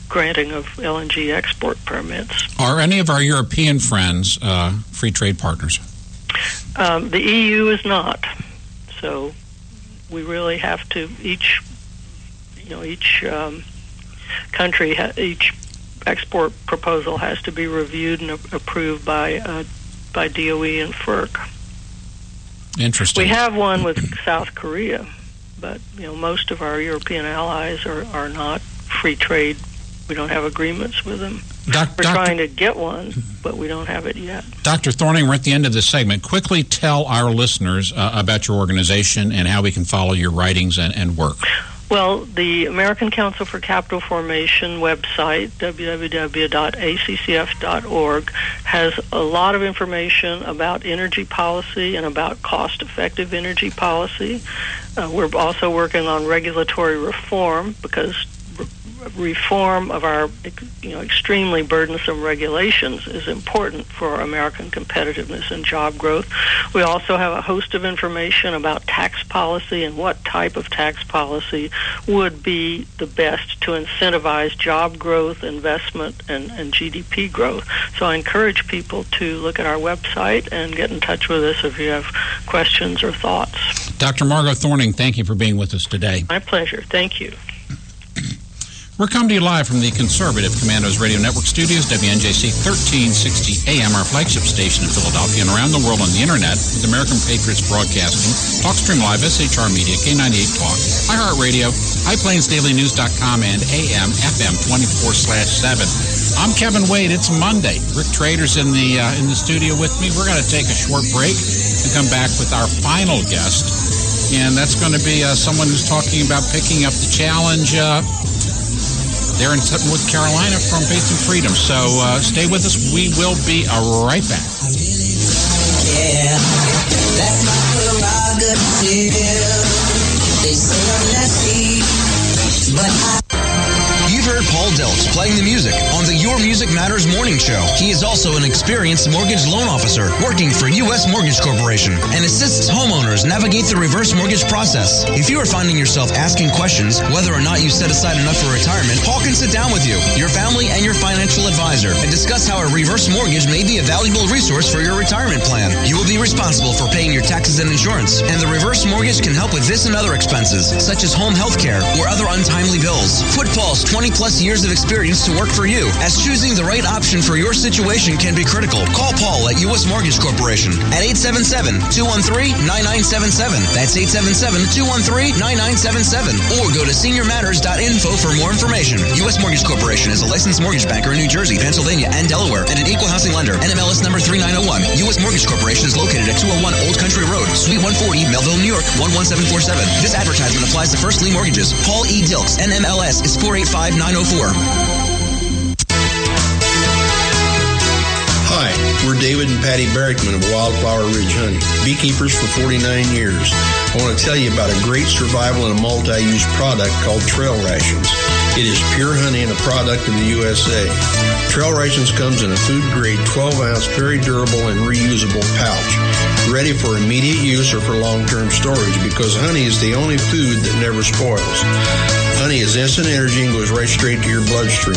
granting of LNG export permits.
Are any of our European friends free trade partners?
The EU is not. So we really have to, each country, each export proposal has to be reviewed and approved by DOE and FERC.
Interesting.
We have one with South Korea, but most of our European allies are not free trade. We don't have agreements with them. We're trying to get one, but we don't have it yet.
Dr. Thorning, we're at the end of this segment. Quickly tell our listeners about your organization and how we can follow your writings and work.
Well, the American Council for Capital Formation website, www.accf.org, has a lot of information about energy policy and about cost-effective energy policy. We're also working on regulatory reform, because reform of our extremely burdensome regulations is important for American competitiveness and job growth. We also have a host of information about tax policy and what type of tax policy would be the best to incentivize job growth, investment, and GDP growth. So I encourage people to look at our website and get in touch with us if you have questions or thoughts.
Dr. Margot Thorning, thank you for being with us today.
My pleasure. Thank you.
We're coming to you live from the Conservative Commandos Radio Network studios, WNJC 1360 AM, our flagship station in Philadelphia and around the world on the Internet with American Patriots Broadcasting, TalkStream Live, SHR Media, K98 Talk, iHeartRadio, HighPlainsDailyNews.com, and AM, FM 24/7. I'm Kevin Wade. It's Monday. Rick Trader's in the studio with me. We're going to take a short break and come back with our final guest, and that's going to be someone who's talking about picking up the challenge there in North Carolina from Faith and Freedom. So stay with us. We will be right back.
Yeah, that's my prerogative. They say I'm nasty, but
You've heard Paul Delch playing the music on the Your Music Matters morning show. He is also an experienced mortgage loan officer working for U.S. Mortgage Corporation and assists homeowners navigate the reverse mortgage process. If you are finding yourself asking questions whether or not you set aside enough for retirement, Paul can sit down with you, your family, and your financial advisor and discuss how a reverse mortgage may be a valuable resource for your retirement plan. You will be responsible for paying your taxes and insurance, and the reverse mortgage can help with this and other expenses, such as home health care or other untimely bills. Put Paul's 20-plus years of experience to work for you, as choosing the right option for your situation can be critical. Call Paul at U.S. Mortgage Corporation at 877-213-9977. That's 877-213-9977. Or go to seniormatters.info for more information. U.S. Mortgage Corporation is a licensed mortgage banker in New Jersey, Pennsylvania, and Delaware, and an equal housing lender. NMLS number 3901. U.S. Mortgage Corporation is located at 201 Old Country Road, Suite 140, Melville, New York, 11747. This advertisement applies to first lien mortgages. Paul E. Dilks, NMLS is 485904.
Hi, we're David and Patty Barrickman of Wildflower Ridge Honey, beekeepers for 49 years. I want to tell you about a great survival and a multi-use product called Trail Rations. It is pure honey and a product of the USA. Trail Rations comes in a food-grade 12-ounce, very durable and reusable pouch, ready for immediate use or for long-term storage, because honey is the only food that never spoils. Honey is instant energy and goes right straight to your bloodstream.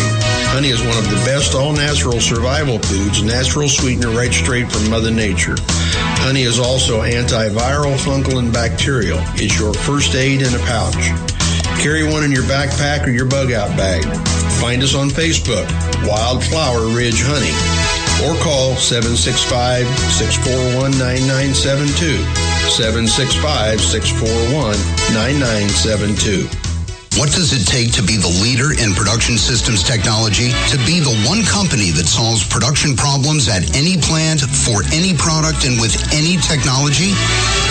Honey is one of the best all-natural survival foods, natural sweetener right straight from Mother Nature. Honey is also antiviral, fungal, and bacterial. It's your first aid in a pouch. Carry one in your backpack or your bug-out bag. Find us on Facebook, Wildflower Ridge Honey, or call 765-641-9972, 765-641-9972.
What does it take to be the leader in production systems technology? To be the one company that solves production problems at any plant, for any product, and with any technology?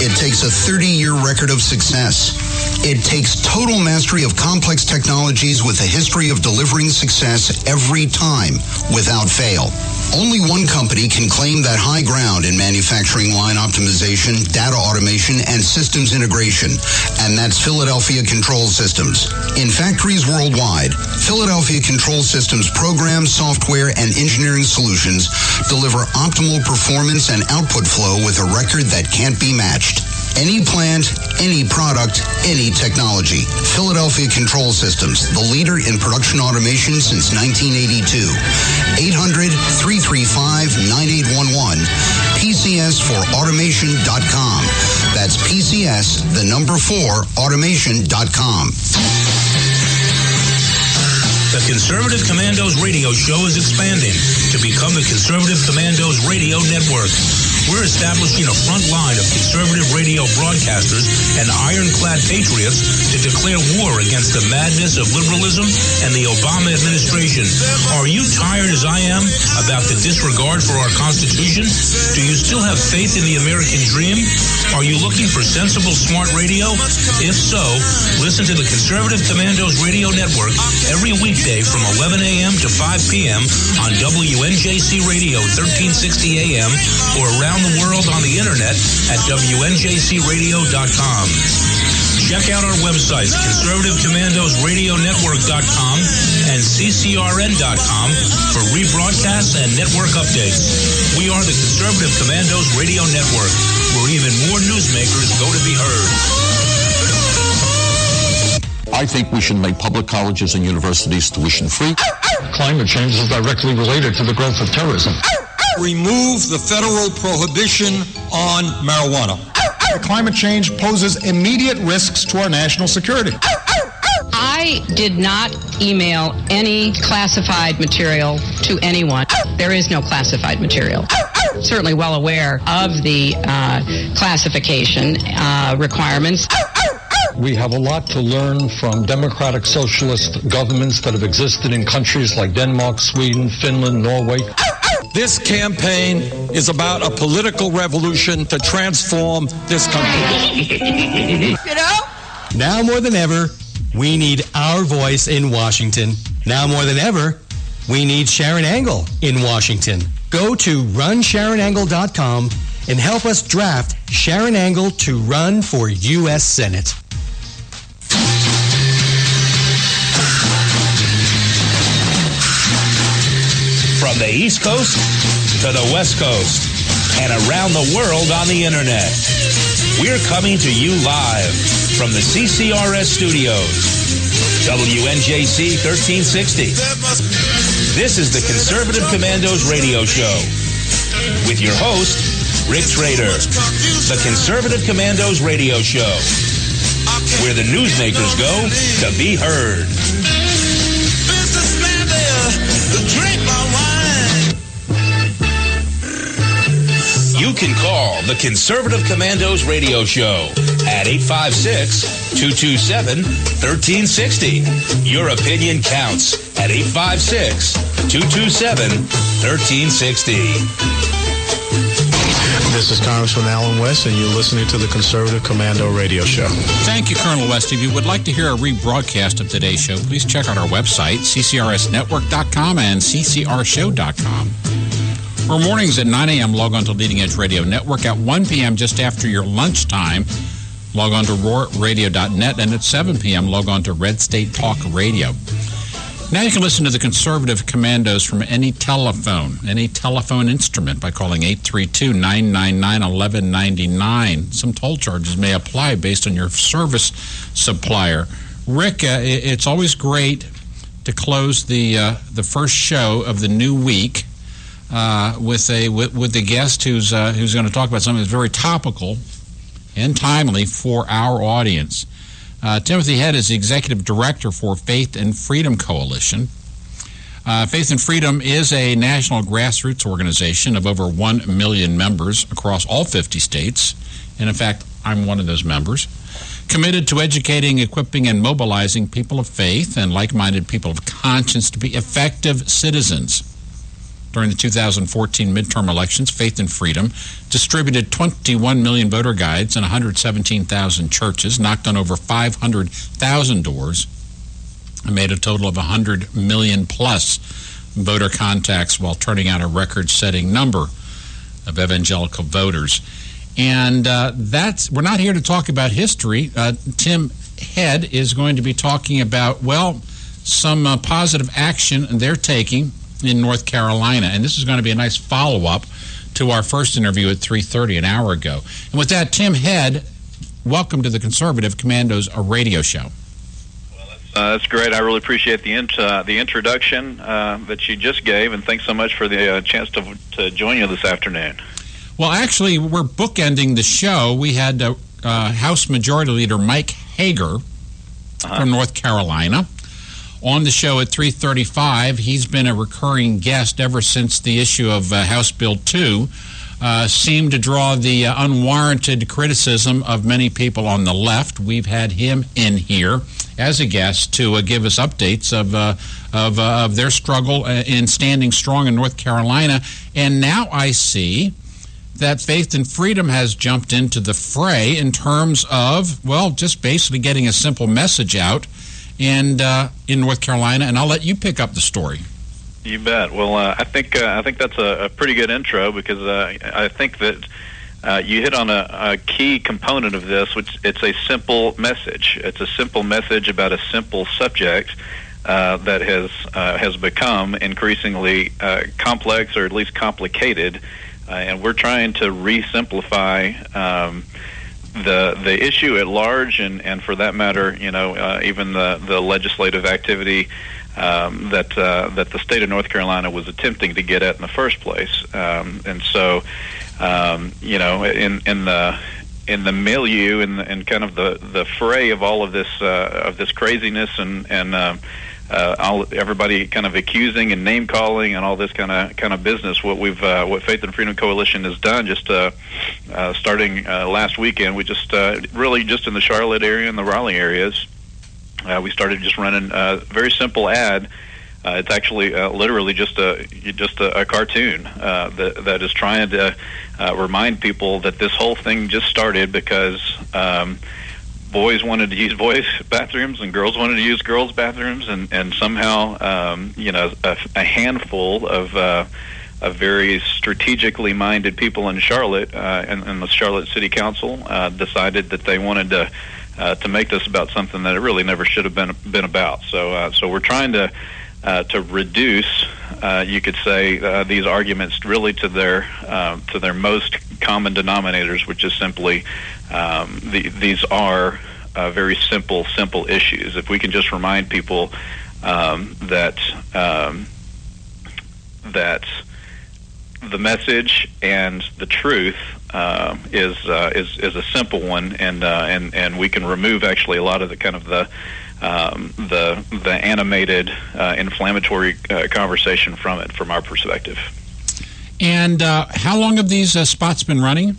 It takes a 30-year record of success. It takes total mastery of complex technologies with a history of delivering success every time, without fail. Only one company can claim that high ground in manufacturing line optimization, data automation, and systems integration, and that's Philadelphia Control Systems. In factories worldwide, Philadelphia Control Systems programs, software, and engineering solutions deliver optimal performance and output flow with a record that can't be matched. Any plant, any product, any technology. Philadelphia Control Systems, the leader in production automation since 1982. 800-335-9811. PCS for automation PCSautomation.com. That's PCS, the number 4, automation.com.
The Conservative Commandos radio show is expanding to become the Conservative Commandos radio network. We're establishing a front line of conservative radio broadcasters and ironclad patriots to declare war against the madness of liberalism and the Obama administration. Are you tired as I am about the disregard for our Constitution? Do you still have faith in the American dream? Are you looking for sensible, smart radio? If so, listen to the Conservative Commandos radio network every weekday from 11 a.m. to 5 p.m. on WNJC Radio 1360 a.m. or around the world on the internet at WNJCradio.com. Check out our websites, ConservativeCommandosRadioNetwork.com and CCRN.com for rebroadcasts and network updates. We are the Conservative Commandos Radio Network, where even more newsmakers go to be heard.
I think we should make public colleges and universities tuition-free.
Climate change is directly related to the growth of terrorism.
Remove the federal prohibition on marijuana.
Climate change poses immediate risks to our national security.
I did not email any classified material to anyone. There is no classified material. Certainly well aware of the classification requirements.
We have a lot to learn from democratic socialist governments that have existed in countries like Denmark, Sweden, Finland, Norway.
This campaign is about a political revolution to transform this country.
You know?
Now more than ever, we need our voice in Washington. Now more than ever, we need Sharon Angle in Washington. Go to runsharonangle.com and help us draft Sharon Angle to run for U.S. Senate.
From the East Coast to the West Coast and around the world on the internet. We're coming to you live from the CCRS studios. WNJC 1360. This is the Conservative Commandos radio show with your host, Rick Trader. The Conservative Commandos radio show, where the newsmakers go to be heard. You can call the Conservative Commandos radio show at 856-227-1360. Your opinion counts at 856-227-1360.
This is Congressman Alan West, and you're listening to the Conservative Commando Radio Show.
Thank you, Colonel West. If you would like to hear a rebroadcast of today's show, please check out our website, ccrsnetwork.com and ccrshow.com. Or mornings at 9 a.m., log on to Leading Edge Radio Network. At 1 p.m., just after your lunchtime, log on to roarradio.net. And at 7 p.m., log on to Red State Talk Radio. Now you can listen to the Conservative Commandos from any telephone instrument by calling 832-999-1199. Some toll charges may apply based on your service supplier. Rick, it's always great to close the first show of the new week with the guest who's going to talk about something that's very topical and timely for our audience. Timothy Head is the Executive Director for Faith and Freedom Coalition. Faith and Freedom is a national grassroots organization of over 1 million members across all 50 states. And in fact, I'm one of those members. Committed to educating, equipping, and mobilizing people of faith and like-minded people of conscience to be effective citizens. During the 2014 midterm elections, Faith and Freedom distributed 21 million voter guides in 117,000 churches, knocked on over 500,000 doors, and made a total of 100 million plus voter contacts while turning out a record-setting number of evangelical voters. And we're not here to talk about history. Tim Head is going to be talking about, some positive action they're taking in North Carolina. And this is going to be a nice follow-up to our first interview at 3:30 an hour ago. And with that, Tim Head, welcome to the Conservative Commandos radio show.
That's great. I really appreciate the introduction that you just gave, and thanks so much for the chance to join you this afternoon.
Well, actually, we're bookending the show. We had House Majority Leader Mike Hager from North Carolina on the show at 3:35. He's been a recurring guest ever since the issue of House Bill 2 seemed to draw the unwarranted criticism of many people on the left. We've had him in here as a guest to give us updates of their struggle in standing strong in North Carolina. And now I see that Faith and Freedom has jumped into the fray in terms of, well, just basically getting a simple message out in North Carolina. And I'll let you pick up the story.
You bet. Well, I think that's a pretty good intro, because I think that you hit on a key component of this, which it's a simple message. It's a simple message about a simple subject that has become increasingly complex, or at least complicated, and we're trying to re-simplify the issue at large, and for that matter, even the legislative activity that the state of North Carolina was attempting to get at in the first place. And so, in the milieu and kind of the fray of all of this craziness and everybody kind of accusing and name calling and all this kind of business, what Faith and Freedom Coalition has done, just starting last weekend, we just really just in the Charlotte area and the Raleigh areas, we started just running a very simple ad. It's actually literally just a cartoon that is trying to remind people that this whole thing just started because boys wanted to use boys' bathrooms and girls wanted to use girls' bathrooms, and somehow a handful of very strategically minded people in Charlotte and the Charlotte City Council decided that they wanted to make this about something that it really never should have been about. So we're trying to reduce, you could say, these arguments really to their most common denominators, which is simply these are very simple issues. If we can just remind people that the message and the truth is a simple one, and we can remove actually a lot of the kind of the animated, inflammatory conversation from our perspective.
And how long have these spots been running?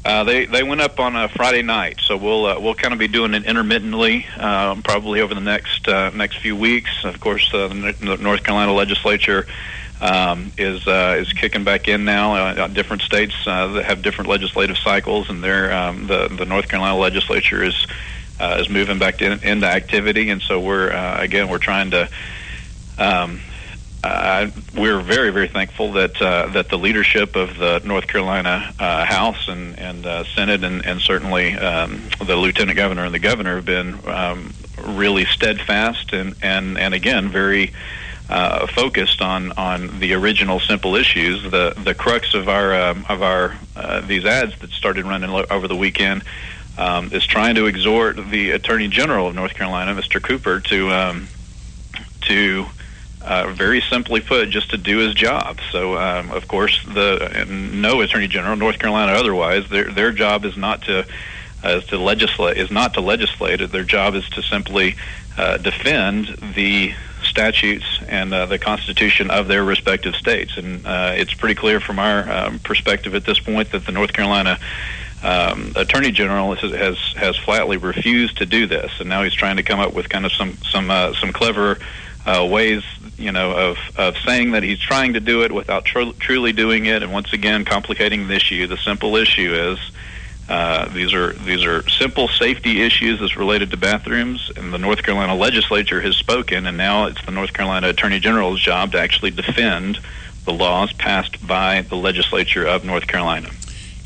They went up on a Friday night, so we'll kind of be doing it intermittently, probably over the next few weeks. Of course, the North Carolina legislature is kicking back in now. Different states that have different legislative cycles, and the North Carolina legislature is moving back into activity, and so we're trying to. We're very, very thankful that the leadership of the North Carolina House and Senate and certainly the Lieutenant Governor and the Governor have been really steadfast and again very focused on the original simple issues. The crux of our these ads that started running over the weekend is trying to exhort the Attorney General of North Carolina, Mr. Cooper, to very simply put, just to do his job. So, of course, no Attorney General, North Carolina otherwise, their job is not to legislate. Their job is to simply defend the statutes and the Constitution of their respective states. And it's pretty clear from our perspective at this point that the North Carolina Attorney General has flatly refused to do this, and now he's trying to come up with kind of some clever ways, of saying that he's trying to do it without truly doing it, and once again complicating the issue. The simple issue is these are simple safety issues as related to bathrooms, and the North Carolina legislature has spoken, and now it's the North Carolina Attorney General's job to actually defend the laws passed by the legislature of North Carolina.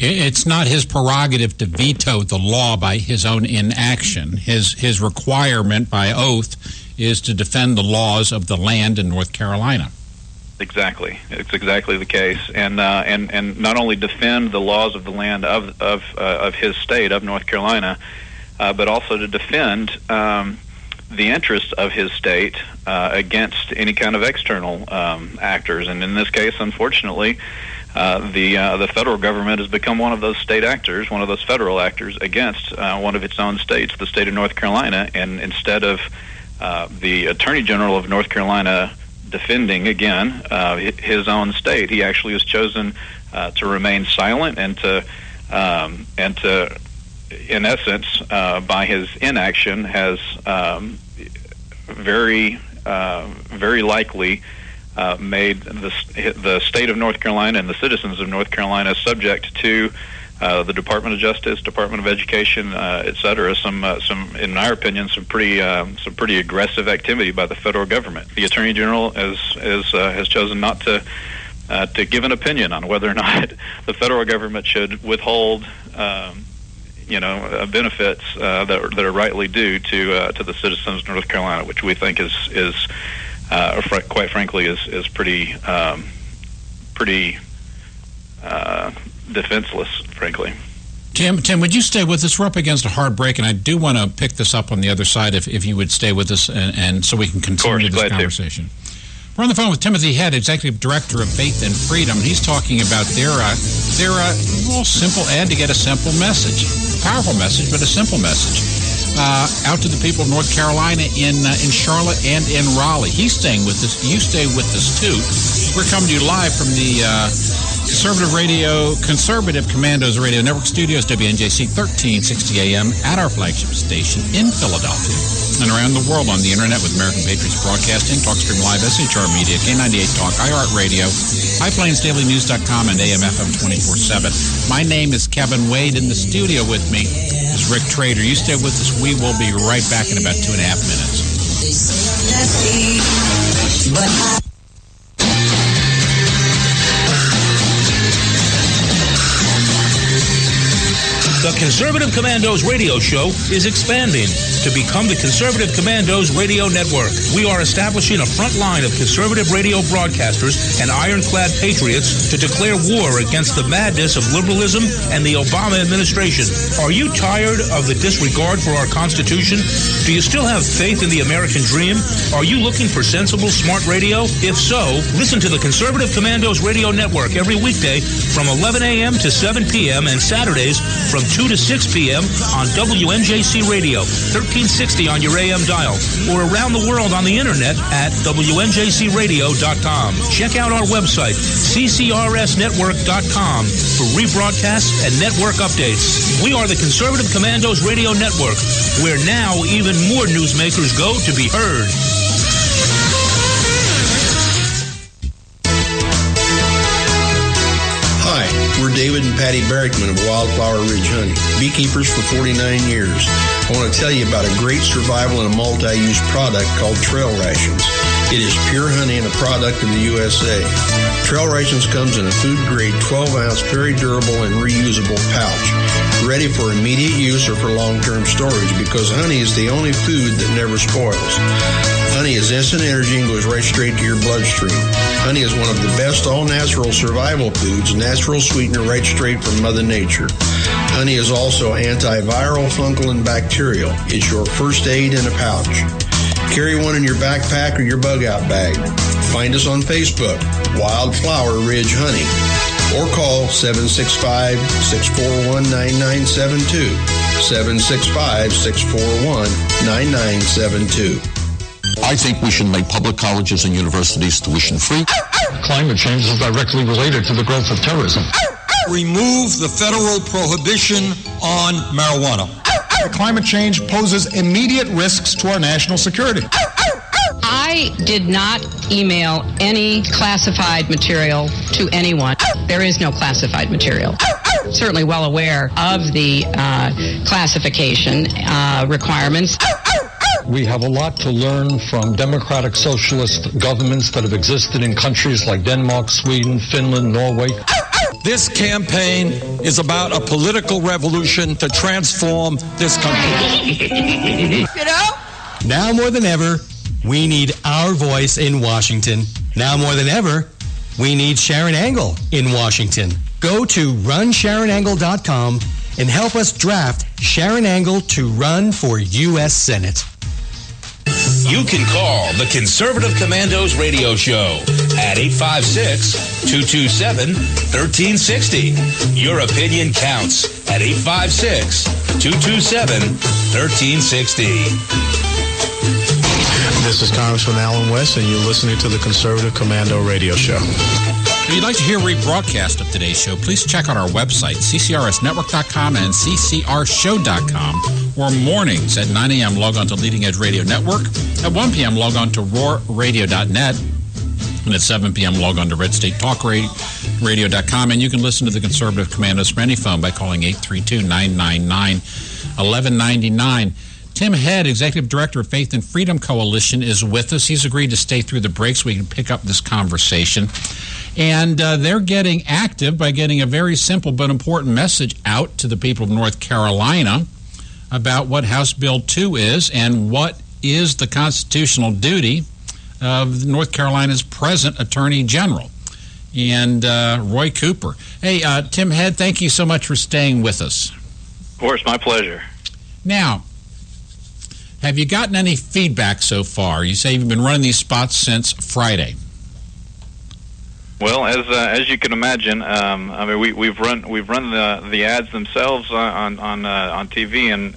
It's not his prerogative to veto the law by his own inaction. His requirement by oath is to defend the laws of the land in North Carolina.
Exactly, it's exactly the case, and not only defend the laws of the land of his state of North Carolina, but also to defend the interests of his state against any kind of external actors. And in this case, unfortunately, the federal government has become one of those state actors, one of those federal actors against one of its own states, the state of North Carolina. And instead of the Attorney General of North Carolina defending, again, his own state, he actually has chosen to remain silent and to in essence, by his inaction, has very likely made the state of North Carolina and the citizens of North Carolina subject to the Department of Justice, Department of Education, et cetera. Some, in our opinion, some pretty aggressive activity by the federal government. The Attorney General has chosen not to give an opinion on whether or not the federal government should withhold benefits that are rightly due to the citizens of North Carolina, which we think is quite frankly is pretty defenseless, frankly.
Tim, would you stay with us? We're up against a hard break, and I do want to pick this up on the other side if you would stay with us, and so we can continue this conversation. We're on the phone with Timothy Head, Executive Director of Faith and Freedom. He's talking about their simple ad to get a simple message. Powerful message, but a simple message. Out to the people of North Carolina in Charlotte and in Raleigh. He's staying with us. You stay with us, too. We're coming to you live from the Conservative Commandos Radio Network Studios, WNJC 1360 AM, at our flagship station in Philadelphia and around the world on the Internet with American Patriots Broadcasting, TalkStream Live, SHR Media, K98 Talk, iHeartRadio, HighPlainsDailyNews.com, and AM/FM 24/7. My name is Kevin Wade. In the studio with me is Rick Trader. You stay with us. We will be right back in about 2.5 minutes.
The Conservative Commandos radio show is expanding to become the Conservative Commandos Radio Network. We are establishing a front line of conservative radio broadcasters and ironclad patriots to declare war against the madness of liberalism and the Obama administration. Are you tired of the disregard for our Constitution? Do you still have faith in the American dream? Are you looking for sensible, smart radio? If so, listen to the Conservative Commandos Radio Network every weekday from 11 a.m. to 7 p.m. and Saturdays from 2 to 6 p.m. on WNJC Radio, 1360 on your AM dial, or around the world on the Internet at WNJCradio.com. Check out our website, CCRSnetwork.com, for rebroadcasts and network updates. We are the Conservative Commandos Radio Network, where now even more newsmakers go to be heard.
We're David and Patty Barrickman of Wildflower Ridge Honey, beekeepers for 49 years. I want to tell you about a great survival and a multi-use product called Trail Rations. It is pure honey and a product of the USA. Trail Rations comes in a food-grade 12-ounce, very durable and reusable pouch, ready for immediate use or for long-term storage, because honey is the only food that never spoils. Honey is instant energy and goes right straight to your bloodstream. Honey is one of the best all-natural survival foods, natural sweetener right straight from Mother Nature. Honey is also antiviral, fungal, and bacterial. It's your first aid in a pouch. Carry one in your backpack or your bug-out bag. Find us on Facebook, Wildflower Ridge Honey, or call 765-641-9972, 765-641-9972.
I think we should make public colleges and universities tuition-free.
Climate change is directly related to the growth of terrorism.
Remove the federal prohibition on marijuana.
Climate change poses immediate risks to our national security.
I did not email any classified material to anyone. There is no classified material. Certainly well aware of the classification requirements.
We have a lot to learn from democratic socialist governments that have existed in countries like Denmark, Sweden, Finland, Norway.
This campaign is about a political revolution to transform this country.
Now more than ever, we need our voice in Washington. Now more than ever, we need Sharon Angle in Washington. Go to runsharonangle.com and help us draft Sharon Angle to run for U.S. Senate.
You can call the Conservative Commandos radio show at 856-227-1360. Your opinion counts at 856-227-1360.
This is Congressman Alan West, and you're listening to the Conservative Commando Radio Show.
If you'd like to hear a rebroadcast of today's show, please check out our website, ccrsnetwork.com and ccrshow.com, or mornings at 9 a.m. log on to Leading Edge Radio Network. At 1 p.m. log on to roarradio.net. And at 7 p.m. log on to redstatetalkradio.com. And you can listen to the Conservative Commandos from any phone by calling 832-999-1199. Tim Head, Executive Director of Faith and Freedom Coalition, is with us. He's agreed to stay through the break so we can pick up this conversation. And they're getting active by getting a very simple but important message out to the people of North Carolina about what House Bill 2 is and what is the constitutional duty of North Carolina's present Attorney General, and Roy Cooper. Hey, Tim Head, thank you so much for staying with us.
Of course, my pleasure.
Now, have you gotten any feedback so far? You say you've been running these spots since Friday.
Well, as you can imagine, I mean we've run the ads themselves on TV and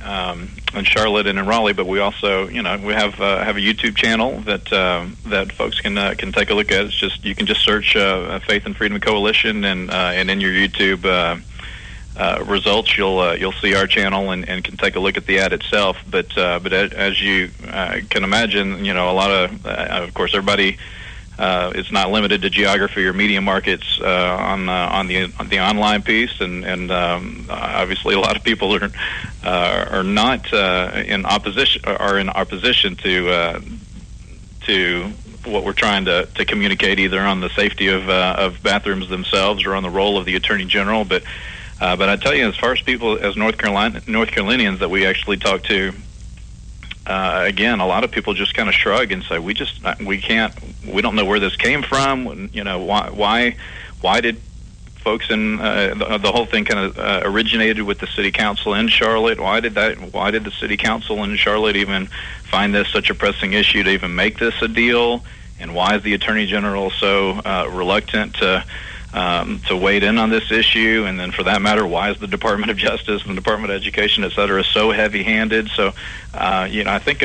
in Charlotte and in Raleigh, but we also we have a YouTube channel that folks can take a look at. It's just you can just search Faith and Freedom Coalition and in your YouTube results you'll see our channel and can take a look at the ad itself. But as you can imagine, a lot of course everybody. It's not limited to geography or media markets on the online piece, and obviously a lot of people are not in opposition to what we're trying to communicate, either on the safety of bathrooms themselves or on the role of the Attorney General. But I tell you, as far as people as North Carolinians that we actually talk to. Again, a lot of people just kind of shrug and say, we don't know where this came from. Why did folks in the whole thing kind of originated with the city council in Charlotte? Why did the city council in Charlotte even find this such a pressing issue to even make this a deal? And why is the Attorney General so reluctant to wade in on this issue? And then, for that matter, why is the Department of Justice and the Department of Education, et cetera, so heavy-handed? So, I think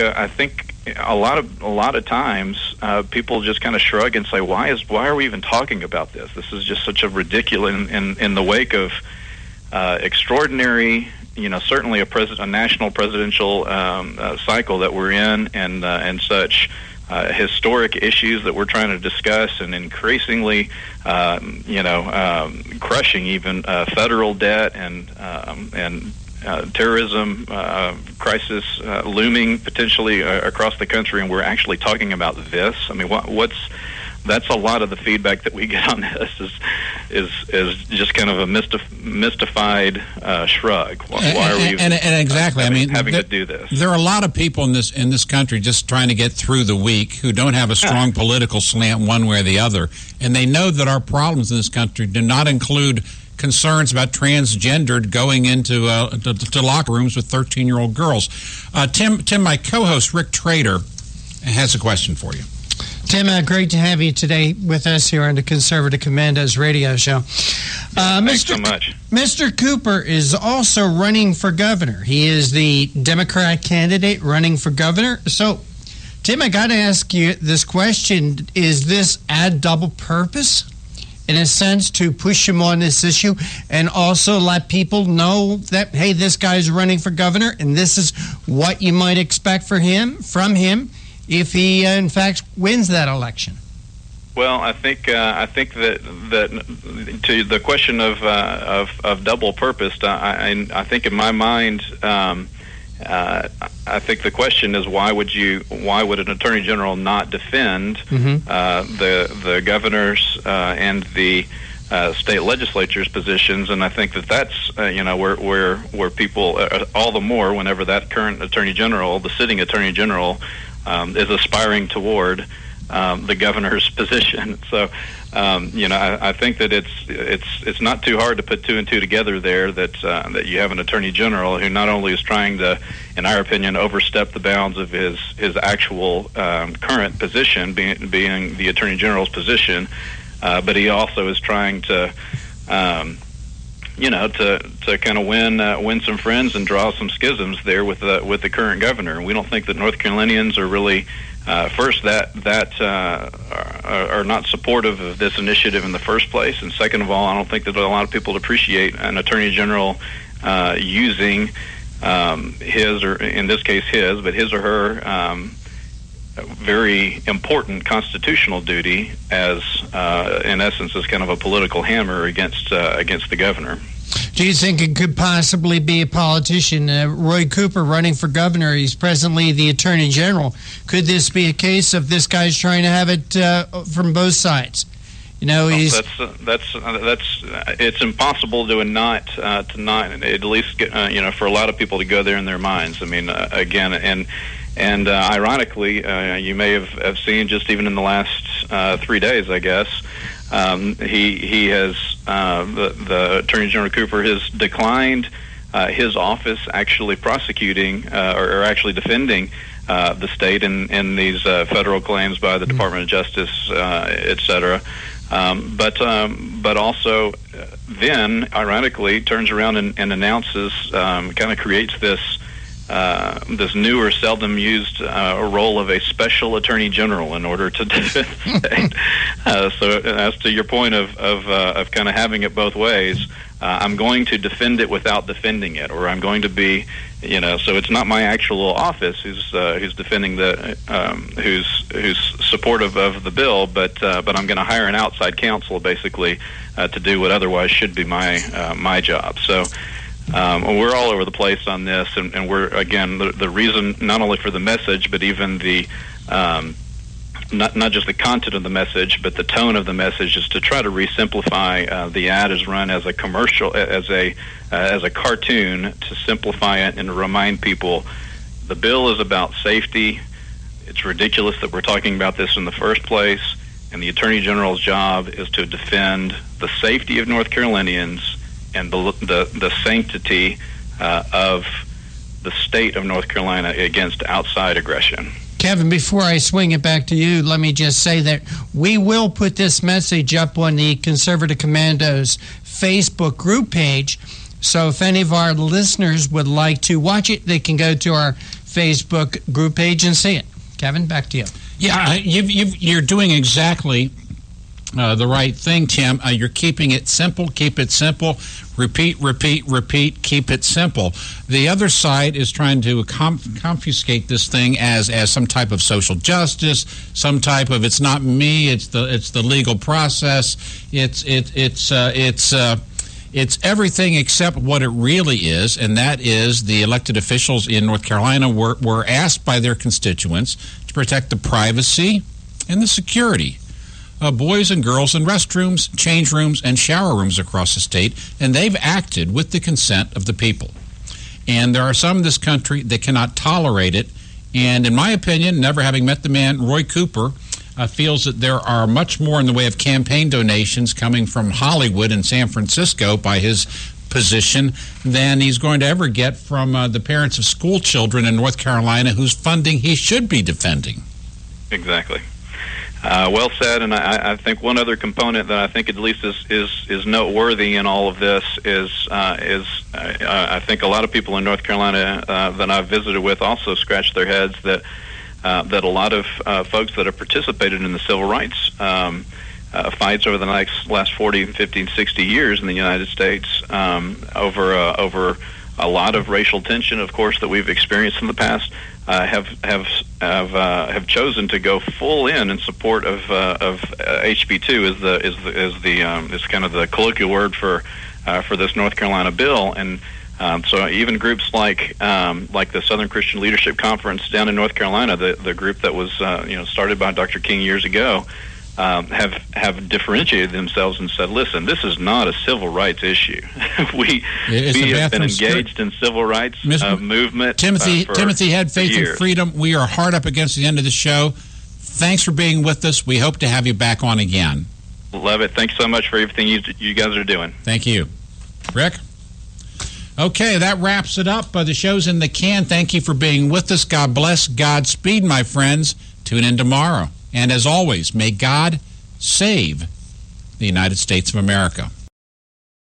a lot of times people just kind of shrug and say, why are we even talking about this? This is just such a ridiculous in the wake of extraordinary. Certainly a national presidential cycle that we're in, and such. Historic issues that we're trying to discuss, and increasingly, crushing even federal debt and terrorism crisis looming potentially across the country, and we're actually talking about this. I mean, that's a lot of the feedback that we get on this is just kind of a mystified shrug. Why are we even
exactly?
having to do this?
There are a lot of people in this country just trying to get through the week who don't have a strong political slant one way or the other, and they know that our problems in this country do not include concerns about transgendered going into to locker rooms with 13-year-old girls. Tim, my co-host Rick Trader has a question for you.
Tim, great to have you today with us here on the Conservative Commandos radio show.
Thanks so much.
Mr. Cooper is also running for governor. He is the Democrat candidate running for governor. So, Tim, I got to ask you this question. Is this ad double purpose, in a sense, to push him on this issue and also let people know that, hey, this guy's running for governor and this is what you might expect from him if he, in fact, wins that election?
Well, I think that to the question of double purpose, I think in my mind, I think the question is why would an attorney general not defend the governor's and the state legislature's positions? And I think that's where people all the more whenever that current attorney general, the sitting attorney general, is aspiring toward the governor's position. So, I think that it's not too hard to put two and two together there. That you have an attorney general who not only is trying to, in our opinion, overstep the bounds of his actual current position, being the attorney general's position, but he also is trying to. To kind of win some friends and draw some schisms there with the current governor. We don't think that North Carolinians are really first are not supportive of this initiative in the first place, and second of all, I don't think that a lot of people appreciate an attorney general using his, or in this case his or her very important constitutional duty as, in essence, as kind of a political hammer against the governor.
Do you think it could possibly be a politician, Roy Cooper, running for governor? He's presently the attorney general. Could this be a case of this guy's trying to have it from both sides? He's it's impossible to not at least get, for a lot of people to go there in their minds. I mean, again, and ironically, you may have seen just even in the last 3 days, I guess, he has the Attorney General Cooper has declined his office actually prosecuting or actually defending the state in these federal claims by the Department of Justice, et cetera. But also then, ironically, turns around and announces, kind of creates this new or seldom used role of a special attorney general in order to defend the state. So as to your point of kind of having it both ways, I'm going to defend it without defending it, or I'm going to be, so it's not my actual office who's defending who's supportive of the bill, but I'm going to hire an outside counsel basically to do what otherwise should be my job. So. We're all over the place on this, and we're, again, the reason, not only for the message, but even the not just the content of the message, but the tone of the message, is to try to re-simplify. The ad is run as a commercial, as a cartoon, to simplify it and to remind people the bill is about safety. It's ridiculous that we're talking about this in the first place, and the Attorney General's job is to defend the safety of North Carolinians and the sanctity of the state of North Carolina against outside aggression. Kevin, before I swing it back to you, let me just say that we will put this message up on the Conservative Commandos Facebook group page. So if any of our listeners would like to watch it, they can go to our Facebook group page and see it. Kevin, back to you.
Yeah, you're doing exactly the right thing, Tim. You're keeping it simple. Keep it simple. Repeat, repeat, repeat. Keep it simple. The other side is trying to confiscate this thing as some type of social justice, some type of it's not me, it's the legal process. It's everything except what it really is, and that is the elected officials in North Carolina were asked by their constituents to protect the privacy and the security boys and girls in restrooms, change rooms, and shower rooms across the state, and they've acted with the consent of the people. And there are some in this country that cannot tolerate it, and in my opinion, never having met the man, Roy Cooper, feels that there are much more in the way of campaign donations coming from Hollywood and San Francisco by his position than he's going to ever get from the parents of school children in North Carolina whose funding he should be defending.
Exactly. Well said, and I think one other component that I think at least is noteworthy in all of this is I think a lot of people in North Carolina that I've visited with also scratch their heads that a lot of folks that have participated in the civil rights fights over the last 40, 50, 60 years in the United States over a lot of racial tension, of course, that we've experienced in the past. Have chosen to go full in support of HB2 is kind of the colloquial word for this North Carolina bill, and so even groups like the Southern Christian Leadership Conference down in North Carolina, the group that was started by Dr. King years ago, have differentiated themselves and said, listen, this is not a civil rights issue. we have been engaged in civil rights movement.
Timothy had faith and freedom. We are hard up against the end of the show. thanks for being with us. We hope to have you back on again.
Love it. Thanks so much for everything you guys are doing.
Thank you. Rick? Okay, that wraps it up. The show's in the can. Thank you for being with us. God bless. Godspeed, my friends. Tune in tomorrow. And as always, may God save the United States of America.